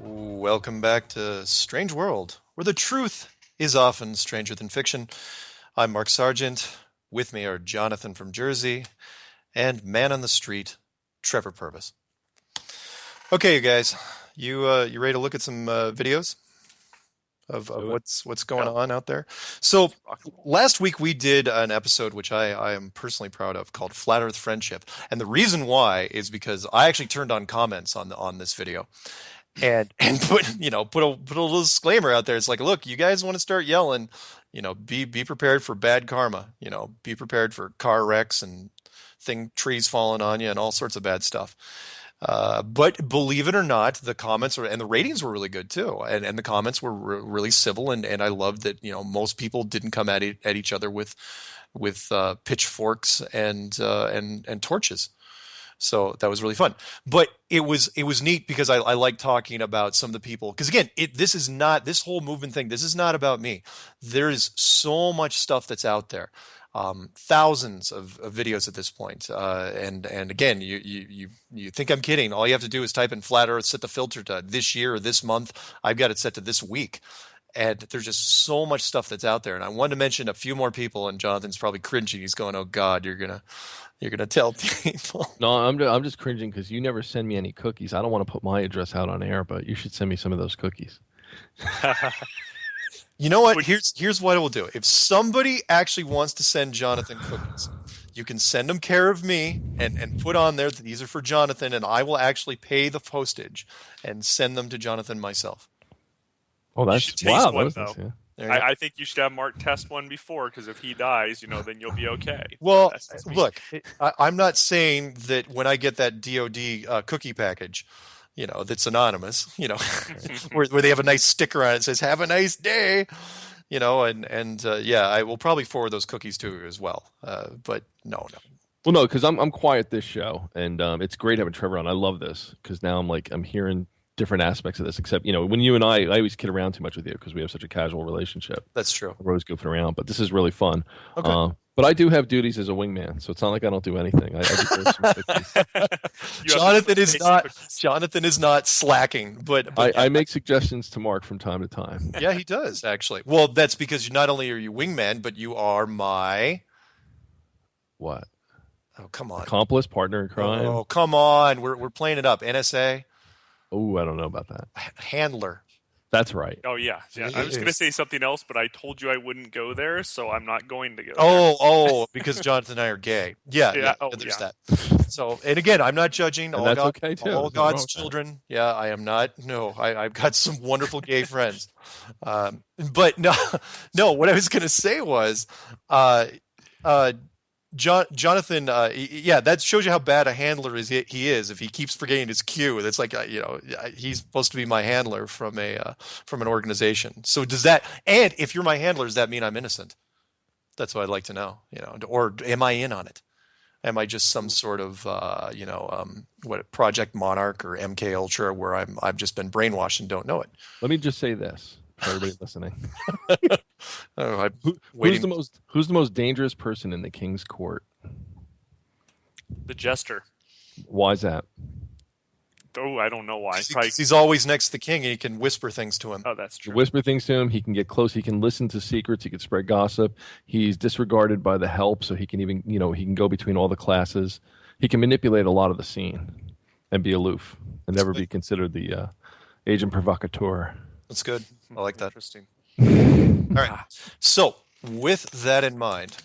Welcome back to Strange World, where the truth is often stranger than fiction. I'm Mark Sargent. With me are Jonathan from Jersey and man on the street, Trevor Purvis. Okay, you guys, you ready to look at some videos of what's going on out there? So last week we did an episode which I am personally proud of called Flat Earth Friendship, and the reason why is because I actually turned on comments on this video. And put a little disclaimer out there. It's like, look, you guys want to start yelling, be prepared for bad karma. Be prepared for car wrecks and trees falling on you and all sorts of bad stuff. But believe it or not, the comments and the ratings were really good too, and the comments were really civil. And I loved that most people didn't come at each other with pitchforks and torches. So that was really fun. But it was neat because I like talking about some of the people. Because again, this whole movement thing, this is not about me. There is so much stuff that's out there. Thousands of videos at this point. And again, you think I'm kidding. All you have to do is type in flat Earth, set the filter to this year or this month. I've got it set to this week. And there's just so much stuff that's out there. And I wanted to mention a few more people, and Jonathan's probably cringing. He's going, "Oh God, you're gonna tell people." No, I'm just cringing because you never send me any cookies. I don't want to put my address out on air, but you should send me some of those cookies. You know what? Here's what I will do. If somebody actually wants to send Jonathan cookies, you can send them care of me and put on there that these are for Jonathan, and I will actually pay the postage and send them to Jonathan myself. Oh, You that's should taste wow. one, That was though. nice, yeah. There you go. I think you should have Mark test one before, because if he dies, then you'll be okay. Well, That's just me. look, I'm not saying that when I get that DoD cookie package, that's anonymous, where they have a nice sticker on it that says "Have a nice day," and yeah, I will probably forward those cookies to you as well. But no. Well, no, because I'm quiet this show, and it's great having Trevor on. I love this because now I'm hearing different aspects of this. Except when you and I always kid around too much with you because we have such a casual relationship. That's true. We're always goofing around, but this is really fun. Okay. But I do have duties as a wingman, so it's not like I don't do anything. I do some cookies. Jonathan is not slacking, but I make suggestions to Mark from time to time. Yeah, he does actually. Well, that's because not only are you wingman, but you are my What? Oh, come on. Accomplice, partner in crime. Oh, come on. We're playing it up. NSA. Oh, I don't know about that. Handler. That's right. Oh, yeah. I was going to say something else, but I told you I wouldn't go there, so I'm not going to go there. Oh, because Jonathan and I are gay. Yeah. Oh, There's yeah. that. So, and again, I'm not judging And that's okay, too. all There's nothing wrong God's with that. children. Yeah, I am not. No, I've got some wonderful gay friends. But no, what I was going to say was, Jonathan, yeah, that shows you how bad a handler he is. If he keeps forgetting his cue, that's like he's supposed to be my handler from an organization. So does that? And if you're my handler, does that mean I'm innocent? That's what I'd like to know. Or am I in on it? Am I just some sort of what Project Monarch or MK Ultra where I've just been brainwashed and don't know it? Let me just say this for everybody listening. Who's the most dangerous person in the king's court? The jester. Why is that? Oh, I don't know why. He's always next to the king and he can whisper things to him. Oh, that's true. Whisper things to him. He can get close. He can listen to secrets. He can spread gossip. He's disregarded by the help, so he can even, he can go between all the classes. He can manipulate a lot of the scene and be aloof and never be considered the agent provocateur. That's good. I like that. Interesting. All right. So with that in mind,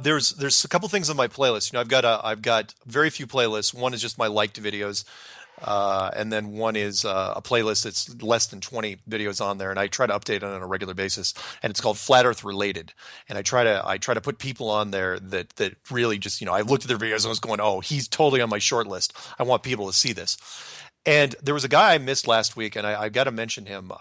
there's a couple things on my playlist. I've got very few playlists. One is just my liked videos, and then one is a playlist that's less than 20 videos on there, and I try to update it on a regular basis. And it's called Flat Earth Related. And I try to put people on there that really just I looked at their videos and I was going, oh, he's totally on my short list. I want people to see this. And there was a guy I missed last week, and I got to mention him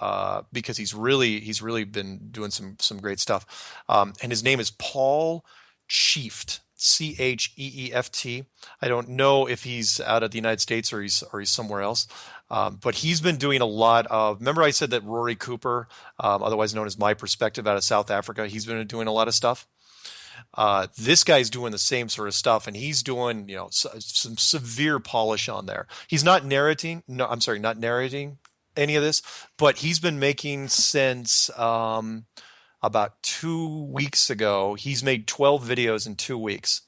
because he's really been doing some great stuff. And his name is Paul Cheeft, Cheeft. I don't know if he's out of the United States or he's somewhere else, but he's been doing a lot of. Remember, I said that Rory Cooper, otherwise known as My Perspective, out of South Africa, he's been doing a lot of stuff. This guy's doing the same sort of stuff, and he's doing, some severe polish on there. He's not narrating. No, I'm sorry, not narrating any of this, but he's been making since about 2 weeks ago. He's made 12 videos in 2 weeks,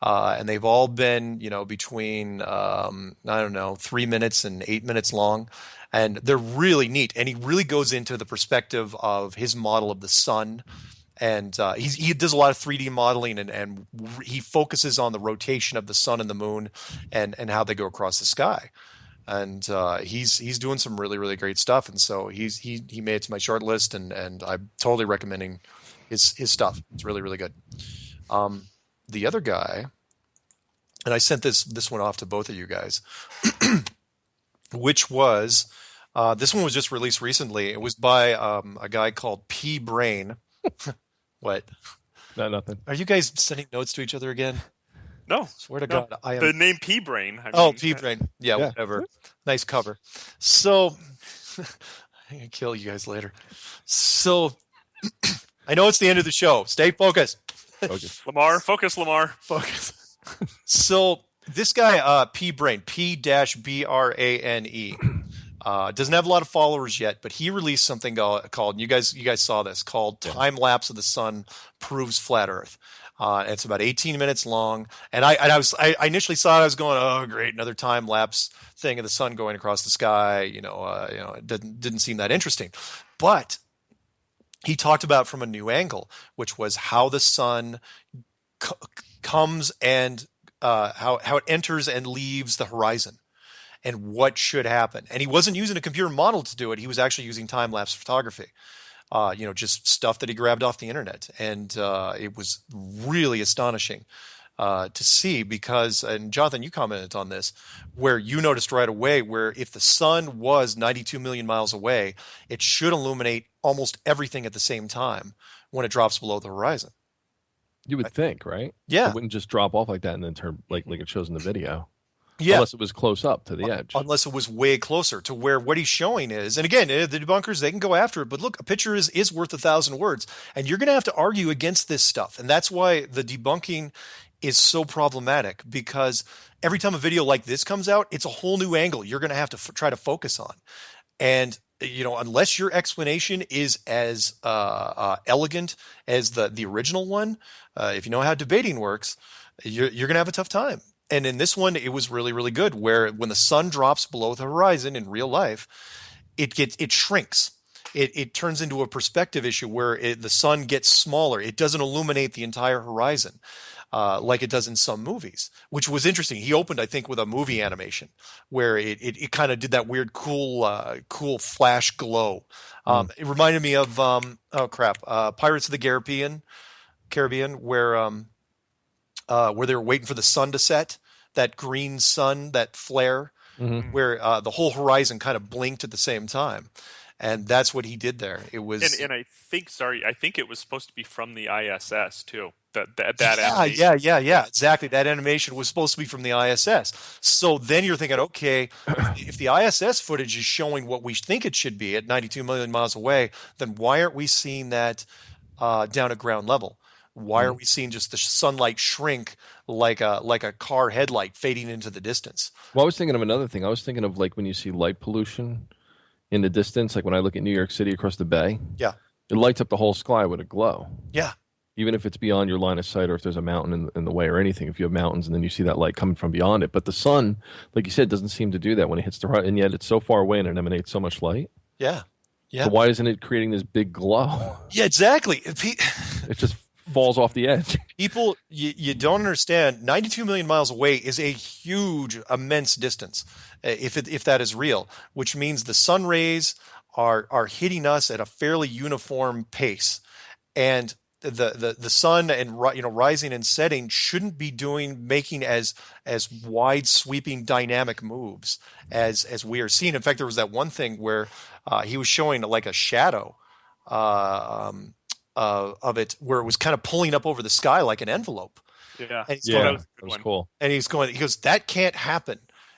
and they've all been, between 3 minutes and 8 minutes long. And they're really neat. And he really goes into the perspective of his model of the sun. And he does a lot of 3D modeling, and he focuses on the rotation of the sun and the moon and how they go across the sky. And he's doing some really, really great stuff. And so he made it to my short list, and I'm totally recommending his stuff. It's really, really good. The other guy, and I sent this one off to both of you guys, which was this one was just released recently. It was by a guy called P Brain. What? No, nothing. Are you guys sending notes to each other again? No. Swear to God, I am. The name P Brain. P Brain. Yeah, whatever. Nice cover. So, I'm gonna kill you guys later. So, I know it's the end of the show. Stay focused. Lamar, focus, Lamar. Focus. So this guy, P Brain, P-B-R-A-N-E. Doesn't have a lot of followers yet, but he released something called, you guys saw this, called Time Lapse of the Sun Proves Flat Earth. It's about 18 minutes long. And I initially saw it, I was going, oh, great, another time lapse thing of the sun going across the sky. It didn't seem that interesting. But he talked about from a new angle, which was how the sun comes and how it enters and leaves the horizon. and what should happen. And he wasn't using a computer model to do it. He was actually using time-lapse photography. Just stuff that he grabbed off the internet. And it was really astonishing to see because, and Jonathan, you commented on this, where you noticed right away where if the sun was 92 million miles away, it should illuminate almost everything at the same time when it drops below the horizon. You would think, right? Yeah. It wouldn't just drop off like that and then turn like it shows in the video. Yeah. Unless it was close up to the edge. Unless it was way closer to where what he's showing is. And again, the debunkers, they can go after it. But look, a picture is worth 1,000 words. And you're going to have to argue against this stuff. And that's why the debunking is so problematic, because every time a video like this comes out, it's a whole new angle you're going to have to try to focus on. And unless your explanation is as elegant as the original one, if you know how debating works, you're going to have a tough time. And in this one, it was really, really good, where when the sun drops below the horizon in real life, it shrinks. It turns into a perspective issue where the sun gets smaller. It doesn't illuminate the entire horizon like it does in some movies, which was interesting. He opened, I think, with a movie animation where it kind of did that weird, cool flash glow. It reminded me of Pirates of the Caribbean, where they were waiting for the sun to set, that green sun, that flare, where the whole horizon kind of blinked at the same time. And that's what he did there. It was, and I think it was supposed to be from the ISS too. That animation. Yeah, exactly. That animation was supposed to be from the ISS. So then you're thinking, okay, if the ISS footage is showing what we think it should be at 92 million miles away, then why aren't we seeing that down at ground level? Why are we seeing just the sunlight shrink like a car headlight fading into the distance? Well, I was thinking of another thing. I was thinking of like when you see light pollution in the distance, like when I look at New York City across the bay. Yeah. It lights up the whole sky with a glow. Yeah. Even if it's beyond your line of sight or if there's a mountain in the way or anything, if you have mountains and then you see that light coming from beyond it. But the sun, like you said, doesn't seem to do that when it hits the horizon, and yet it's so far away and it emanates so much light. Yeah. Yeah. So why isn't it creating this big glow? Yeah, exactly. It just falls off the edge. People, you don't understand. 92 million miles away is a huge, immense distance, if that is real. Which means the sun rays are hitting us at a fairly uniform pace, and the sun and rising and setting shouldn't be making as wide sweeping dynamic moves as we are seeing. In fact, there was that one thing where he was showing like a shadow. Of it, where it was kind of pulling up over the sky like an envelope. Yeah, and that was cool. And he goes, that can't happen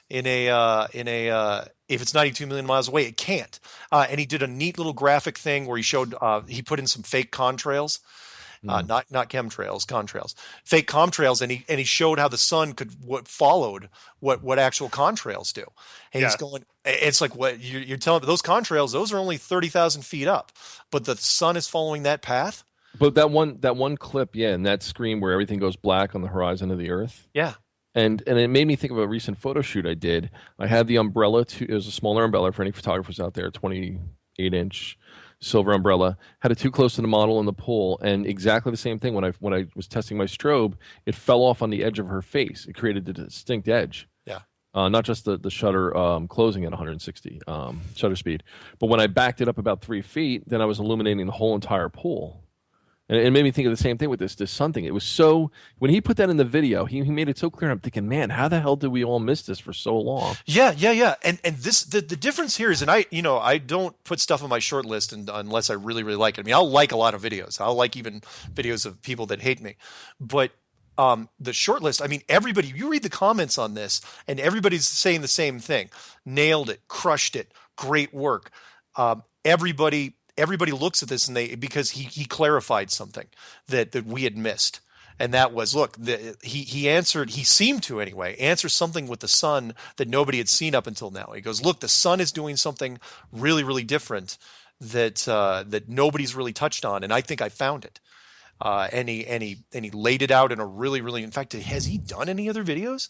in a if it's 92 million miles away, it can't. And he did a neat little graphic thing where he showed he put in some fake contrails. Not chemtrails, contrails, fake contrails, and he showed how the sun followed what actual contrails do. And he's going, it's like what you're telling me, those contrails, those are only 30,000 feet up, but the sun is following that path. But that one clip, and that screen where everything goes black on the horizon of the Earth. Yeah. And it made me think of a recent photo shoot I did. I had the umbrella, it was a smaller umbrella for any photographers out there, 28-inch silver umbrella, had it too close to the model in the pool, and exactly the same thing when I was testing my strobe, it fell off on the edge of her face. It created a distinct edge. Yeah. Not just the shutter closing at 160 shutter speed, but when I backed it up about 3 feet, then I was illuminating the whole entire pool. And it made me think of the same thing with this sun thing. It was so, when he put that in the video, he made it so clear. I'm thinking, man, how the hell did we all miss this for so long? Yeah. And this, the difference here is, and I don't put stuff on my short list unless I really, really like it. I mean, I'll like a lot of videos. I'll like even videos of people that hate me. But the short list, I mean, everybody, you read the comments on this and everybody's saying the same thing. Nailed it, crushed it, great work. Everybody looks at this and because he clarified something that we had missed. And that was, look, he answered, he seemed to anyway, answer something with the sun that nobody had seen up until now. He goes, look, the sun is doing something really, really different that nobody's really touched on. And I think I found it. And he laid it out in a really, really, in fact, has he done any other videos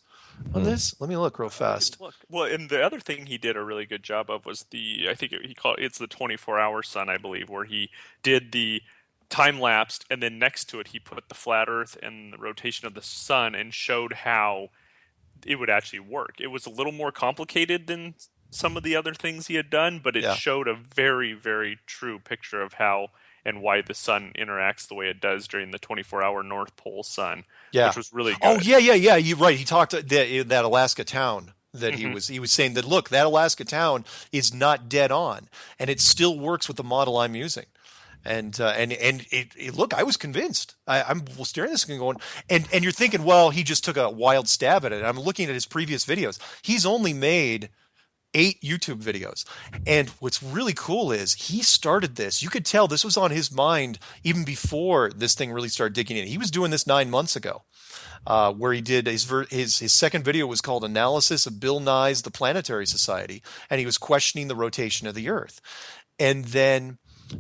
on this? Let me look real fast. Well, and the other thing he did a really good job of was I think it's the 24-hour sun, I believe, where he did the time lapsed, and then next to it he put the flat Earth and the rotation of the sun, and showed how it would actually work. It was a little more complicated than some of the other things he had done, but it showed a very, very true picture of how and why the sun interacts the way it does during the 24-hour North Pole sun, which was really good. Oh, yeah. You're right. He talked that Alaska town that he was saying that, look, that Alaska town is not dead on, and it still works with the model I'm using. And look, I was convinced. I'm staring at this and going, and you're thinking, well, he just took a wild stab at it. I'm looking at his previous videos. He's only made 8 YouTube videos. And what's really cool is he started this. You could tell this was on his mind even before this thing really started digging in. He was doing this 9 months ago, where he did his second video was called Analysis of Bill Nye's The Planetary Society, and he was questioning the rotation of the Earth. And then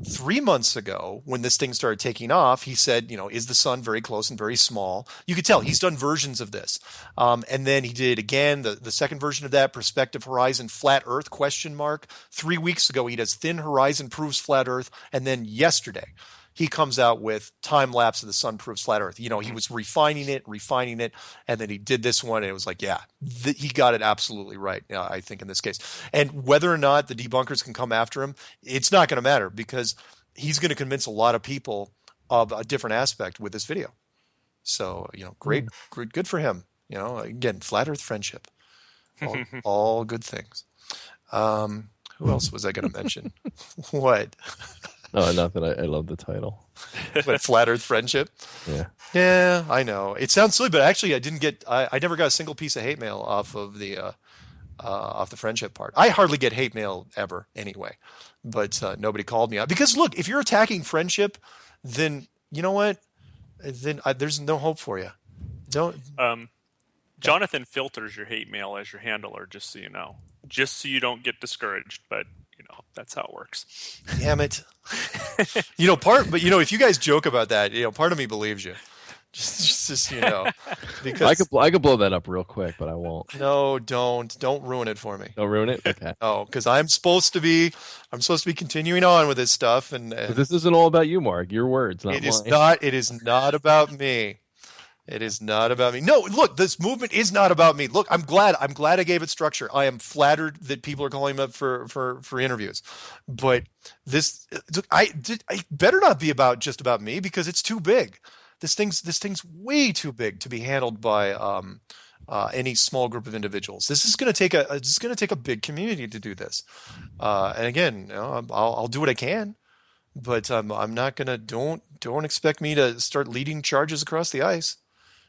3 months ago, when this thing started taking off, he said, is the sun very close and very small? You could tell he's done versions of this. And then he did again, the second version of that, Perspective Horizon, Flat Earth, question mark. 3 weeks ago, he does Thin Horizon, proves flat Earth. And then yesterday, he comes out with time lapse of the sun proves flat Earth. He was refining it, and then he did this one, and it was like, he got it absolutely right, I think, in this case. And whether or not the debunkers can come after him, it's not going to matter, because he's going to convince a lot of people of a different aspect with this video. So, great, good for him. Again, flat Earth friendship, all good things. Who else was I going to mention? What? No, nothing. I love the title. But Flat Earth Friendship? Yeah. Yeah, I know. It sounds silly, but actually I never got a single piece of hate mail off of the friendship part. I hardly get hate mail ever anyway, but nobody called me out. Because look, if you're attacking friendship, then you know what? Then there's no hope for you. Don't. Jonathan filters your hate mail as your handler, just so you know. Just so you don't get discouraged, but that's how it works. Damn it. If you guys joke about that, part of me believes you. Just because I could blow that up real quick, but I won't. No, don't ruin it for me. Don't ruin it. Okay. Oh, because I'm supposed to be continuing on with this stuff, and but this isn't all about you, Mark. Your words, not mine. It is not about me. It is not about me. No, look, this movement is not about me. Look, I'm glad I gave it structure. I am flattered that people are calling me up for interviews. But this, I better not be just about me, because it's too big. This thing's way too big to be handled by any small group of individuals. This is going to take a big community to do this. And again, I'll do what I can. But I'm not gonna. Don't expect me to start leading charges across the ice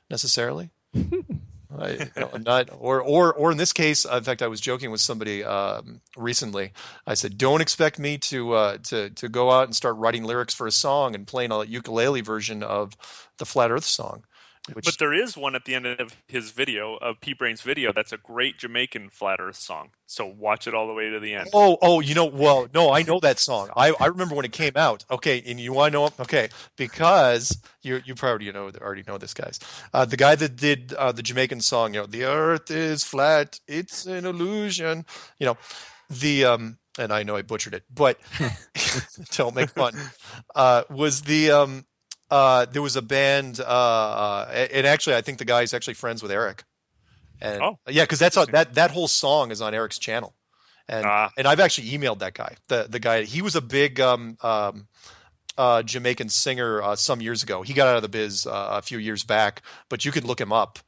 necessarily. I'm not. Or in this case, in fact, I was joking with somebody recently. I said, don't expect me to go out and start writing lyrics for a song and playing a ukulele version of the Flat Earth song. But there is one at the end of his video, of P-Brain's video, that's a great Jamaican Flat Earth song. So watch it all the way to the end. Oh, no, I know that song. I remember when it came out. Okay, and you want to know? Okay, because you probably already know this, guys. The guy that did the Jamaican song, the Earth is flat, it's an illusion. And I know I butchered it, but don't make fun. Was the there was a band, and actually, I think the guy's actually friends with Eric. And because that whole song is on Eric's channel, and I've actually emailed that guy. The guy, he was a big Jamaican singer some years ago. He got out of the biz a few years back, but you could look him up.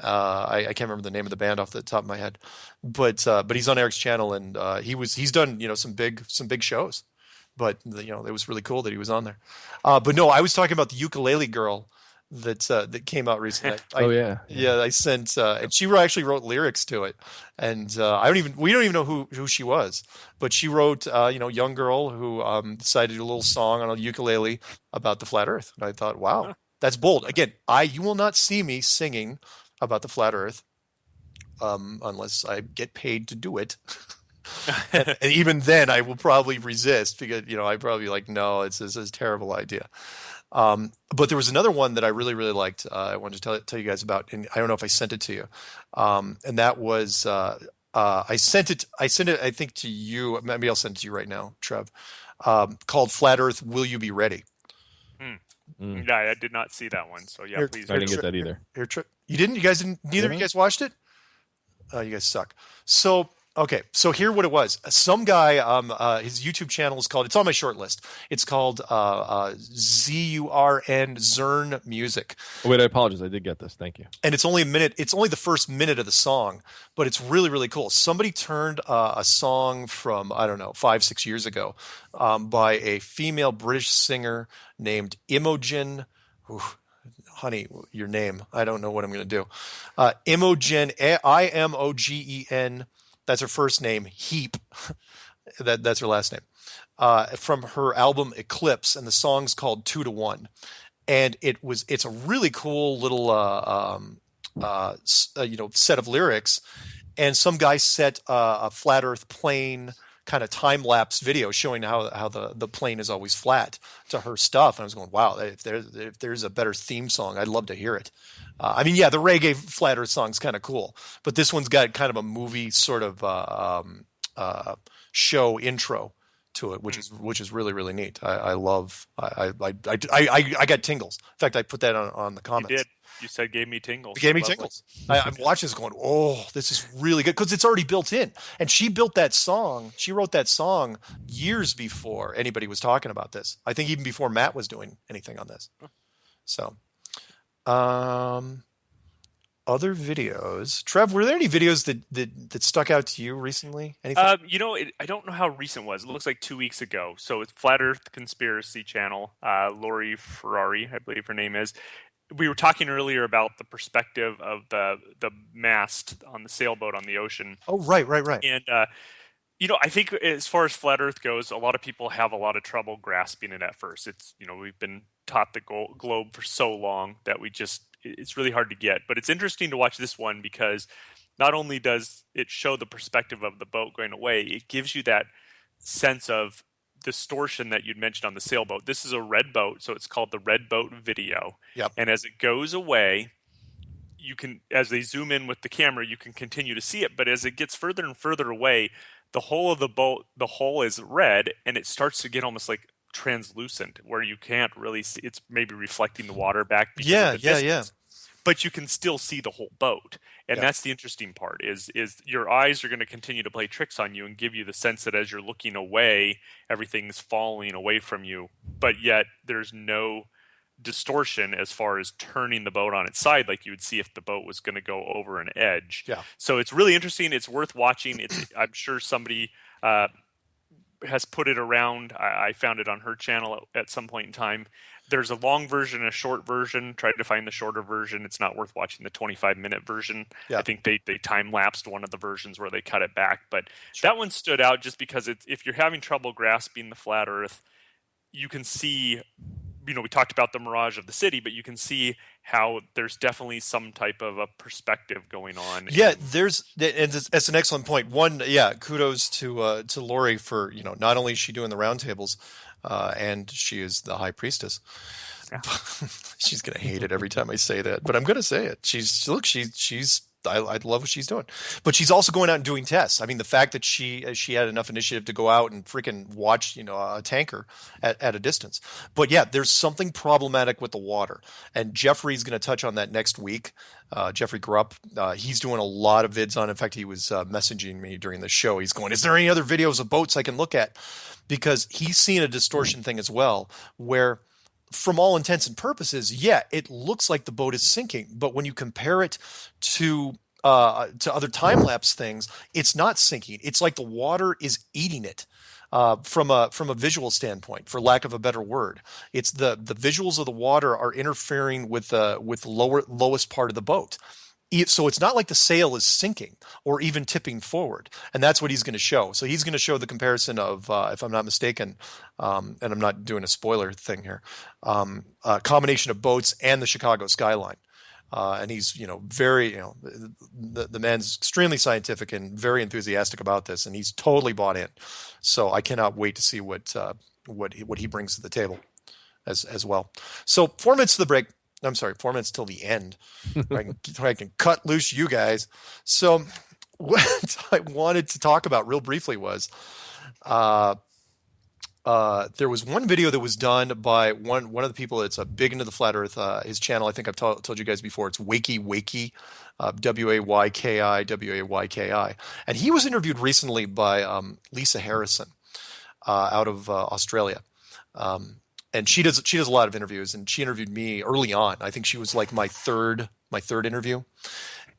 I can't remember the name of the band off the top of my head, but he's on Eric's channel, and he's done some big shows. But it was really cool that he was on there. But no, I was talking about the ukulele girl that came out recently. I sent, and she actually wrote lyrics to it, and we don't even know who she was, but she wrote, young girl who decided to do a little song on a ukulele about the flat Earth, and I thought, wow, that's bold. Again, you will not see me singing about the flat Earth unless I get paid to do it. and even then I will probably resist, because I probably no, this is a terrible idea. But there was another one that I really, really liked. I wanted to tell you guys about, and I don't know if I sent it to you. And that was I sent it I think to you. Maybe I'll send it to you right now, Trev. Called Flat Earth, Will You Be Ready? Yeah, I did not see that one. So yeah, please. I didn't get that either. You didn't? You guys didn't? Neither of you guys watched it? You guys suck. So, okay. So here what it was. Some guy, his YouTube channel is called, it's on my short list. It's called ZURN Zern Music. Oh, wait, I apologize. I did get this. Thank you. And it's only a minute. It's only the first minute of the song, but it's really, really cool. Somebody turned a song from, I don't know, 5-6 years ago by a female British singer named Imogen. Ooh, honey, your name. I don't know what I'm going to do. Imogen, Imogen. That's her first name. Heap. That's her last name. From her album Eclipse, and the song's called 2 to 1. And it's a really cool little set of lyrics. And some guy set a flat Earth plane kind of time lapse video showing how the plane is always flat to her stuff. And I was going, wow, if there's a better theme song, I'd love to hear it. I mean, yeah, the reggae flat Earth song's kind of cool, but this one's got kind of a movie sort of show intro to it, which is really, really neat. I got tingles. In fact, I put that on the comments. You did. You said gave me tingles. It gave me tingles. I'm watching this going, oh, this is really good, because it's already built in. And she built that song. She wrote that song years before anybody was talking about this. I think even before Matt was doing anything on this. So, other videos. Trev, were there any videos that stuck out to you recently? Anything? I don't know how recent it was. It looks like 2 weeks ago. So it's Flat Earth Conspiracy Channel. Lori Ferrari, I believe her name is. We were talking earlier about the perspective of the mast on the sailboat on the ocean. Oh, right. And I think as far as flat Earth goes, a lot of people have a lot of trouble grasping it at first. It's we've been taught the globe for so long that it's really hard to get. But it's interesting to watch this one because not only does it show the perspective of the boat going away, it gives you that sense of distortion that you'd mentioned on the sailboat. This is a red boat, so it's called the red boat video. Yep. And as it goes away, as they zoom in with the camera, you can continue to see it. But as it gets further and further away, the hull of the boat, the hull is red, and it starts to get almost like translucent, where you can't really see. It's maybe reflecting the water back. Yeah. But you can still see the whole boat. And that's the interesting part is your eyes are going to continue to play tricks on you and give you the sense that as you're looking away, everything's falling away from you. But yet there's no distortion as far as turning the boat on its side like you would see if the boat was going to go over an edge. Yeah. So it's really interesting. It's worth watching. I'm sure somebody has put it around. I found it on her channel at some point in time. There's a long version and a short version. Tried to find the shorter version. It's not worth watching the 25-minute version. Yeah. I think they time-lapsed one of the versions where they cut it back. But that one stood out just because if you're having trouble grasping the flat Earth, you can see, we talked about the mirage of the city, but you can see how there's definitely some type of a perspective going on. Yeah, and that's an excellent point. One, kudos to Lori for, not only is she doing the roundtables, and she is the high priestess. Yeah. She's gonna hate it every time I say that, but I'm gonna say it. I love what she's doing, but she's also going out and doing tests. I mean, the fact that she had enough initiative to go out and freaking watch, a tanker at a distance. But yeah, there's something problematic with the water, and Jeffrey's going to touch on that next week. Jeffrey Grupp, he's doing a lot of vids on. In fact, he was messaging me during the show. He's going, "Is there any other videos of boats I can look at?" Because he's seen a distortion thing as well, where, from all intents and purposes, it looks like the boat is sinking. But when you compare it to other time lapse things, it's not sinking. It's like the water is eating it. From a visual standpoint, for lack of a better word, it's the visuals of the water are interfering with lowest part of the boat. So it's not like the sail is sinking or even tipping forward, and that's what he's going to show. So he's going to show the comparison of, if I'm not mistaken, and I'm not doing a spoiler thing here, a combination of boats and the Chicago skyline. And he's, very, the man's extremely scientific and very enthusiastic about this, and he's totally bought in. So I cannot wait to see what he brings to the table as well. So 4 minutes to the break. I'm sorry, 4 minutes till the end. I can cut loose you guys. So what I wanted to talk about real briefly was there was one video that was done by one of the people that's big into the flat Earth. His channel, I think I've told you guys before. It's Wakey Wakey, Wayki, and he was interviewed recently by Lisa Harrison out of Australia. And she does a lot of interviews, and she interviewed me early on. I think she was like my third interview,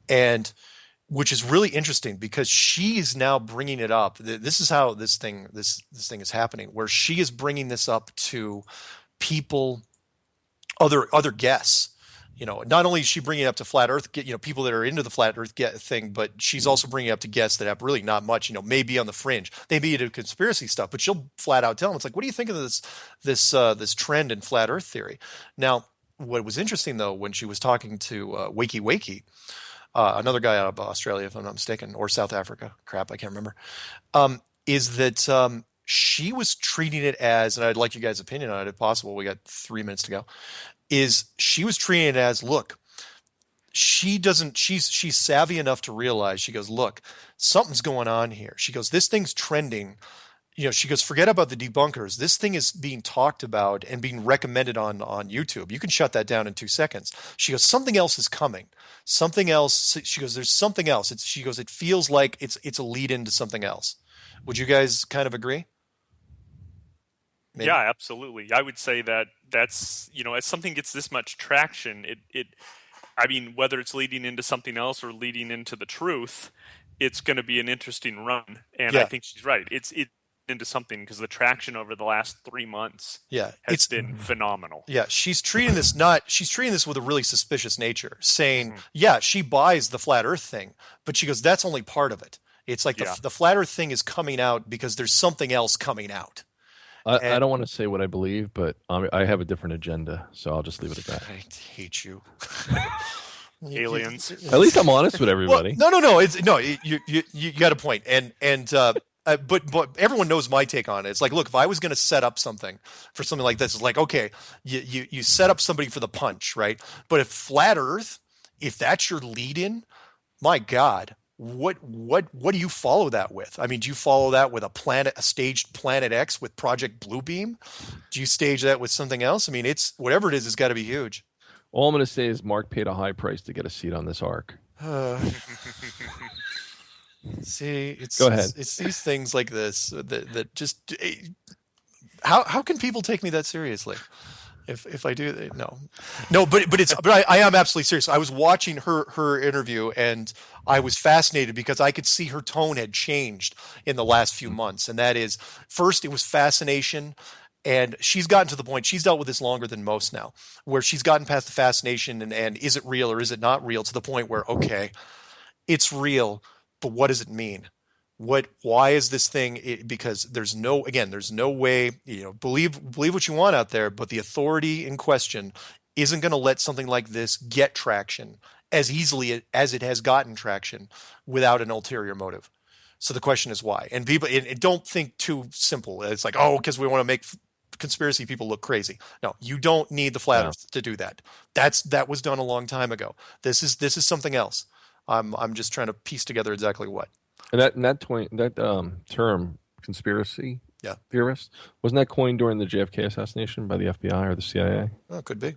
and which is really interesting because she's now bringing it up. This is how this thing is happening, where she is bringing this up to people, other guests. Not only is she bringing it up to flat Earth, people that are into the flat Earth thing, but she's also bringing it up to guests that have really not much, maybe on the fringe. They be into conspiracy stuff, but she'll flat out tell them, it's like, what do you think of this trend in flat Earth theory? Now, what was interesting though, when she was talking to Wakey Wakey, another guy out of Australia, if I'm not mistaken, or South Africa, crap, I can't remember, is that she was treating it as, and I'd like you guys' opinion on it if possible, we got 3 minutes to go, is she was treating it as, look, she's savvy enough to realize, she goes, look, something's going on here. She goes, this thing's trending. She goes, forget about the debunkers. This thing is being talked about and being recommended on YouTube. You can shut that down in 2 seconds. She goes, something else is coming. Something else. She goes, there's something else. She goes, it feels like it's a lead into something else. Would you guys kind of agree? Maybe? Yeah, absolutely. I would say that's, as something gets this much traction, I mean, whether it's leading into something else or leading into the truth, it's going to be an interesting run. And I think she's right. It's into something because the traction over the last 3 months has been phenomenal. Yeah, she's treating this with a really suspicious nature, saying, she buys the flat Earth thing, but she goes, that's only part of it. It's like the flat Earth thing is coming out because there's something else coming out. I don't want to say what I believe, but I have a different agenda, so I'll just leave it at that. I hate you. Aliens. At least I'm honest with everybody. Well, no. You got a point, but everyone knows my take on it. It's like, look, if I was going to set up something for something like this, it's like, okay, you set up somebody for the punch, right? But if flat Earth, if that's your lead-in, my God. What do you follow that with? I mean, do you follow that with a staged Planet X with Project Bluebeam? Do you stage that with something else? I mean, it's whatever it is, it's got to be huge. All I'm going to say is Mark paid a high price to get a seat on this ark. See, go ahead. It's these things like this that just how can people take me that seriously? If I do, no, but I am absolutely serious. I was watching her interview and I was fascinated because I could see her tone had changed in the last few months. And that is, first it was fascination, and she's gotten to the point, she's dealt with this longer than most now, where she's gotten past the fascination and is it real or is it not real, to the point where, okay, it's real, but what does it mean? Why is this thing? Because there's no way, believe what you want out there, but the authority in question isn't going to let something like this get traction as easily as it has gotten traction without an ulterior motive. So the question is why? And people, and don't think too simple. It's like, because we want to make conspiracy people look crazy. No, you don't need the flat Earth to do that. That was done a long time ago. This is something else. I'm just trying to piece together exactly what. And that term, conspiracy theorist, wasn't that coined during the JFK assassination by the FBI or the CIA? Oh, could be.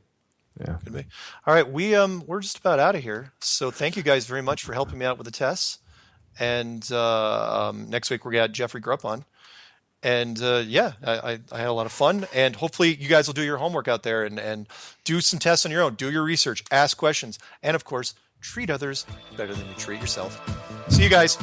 Yeah, could be. All right, we're just about out of here. So thank you guys very much for helping me out with the tests. And next week we got Jeffrey Grupp on. And I had a lot of fun. And hopefully you guys will do your homework out there and do some tests on your own. Do your research, ask questions, and of course, treat others better than you treat yourself. See you guys.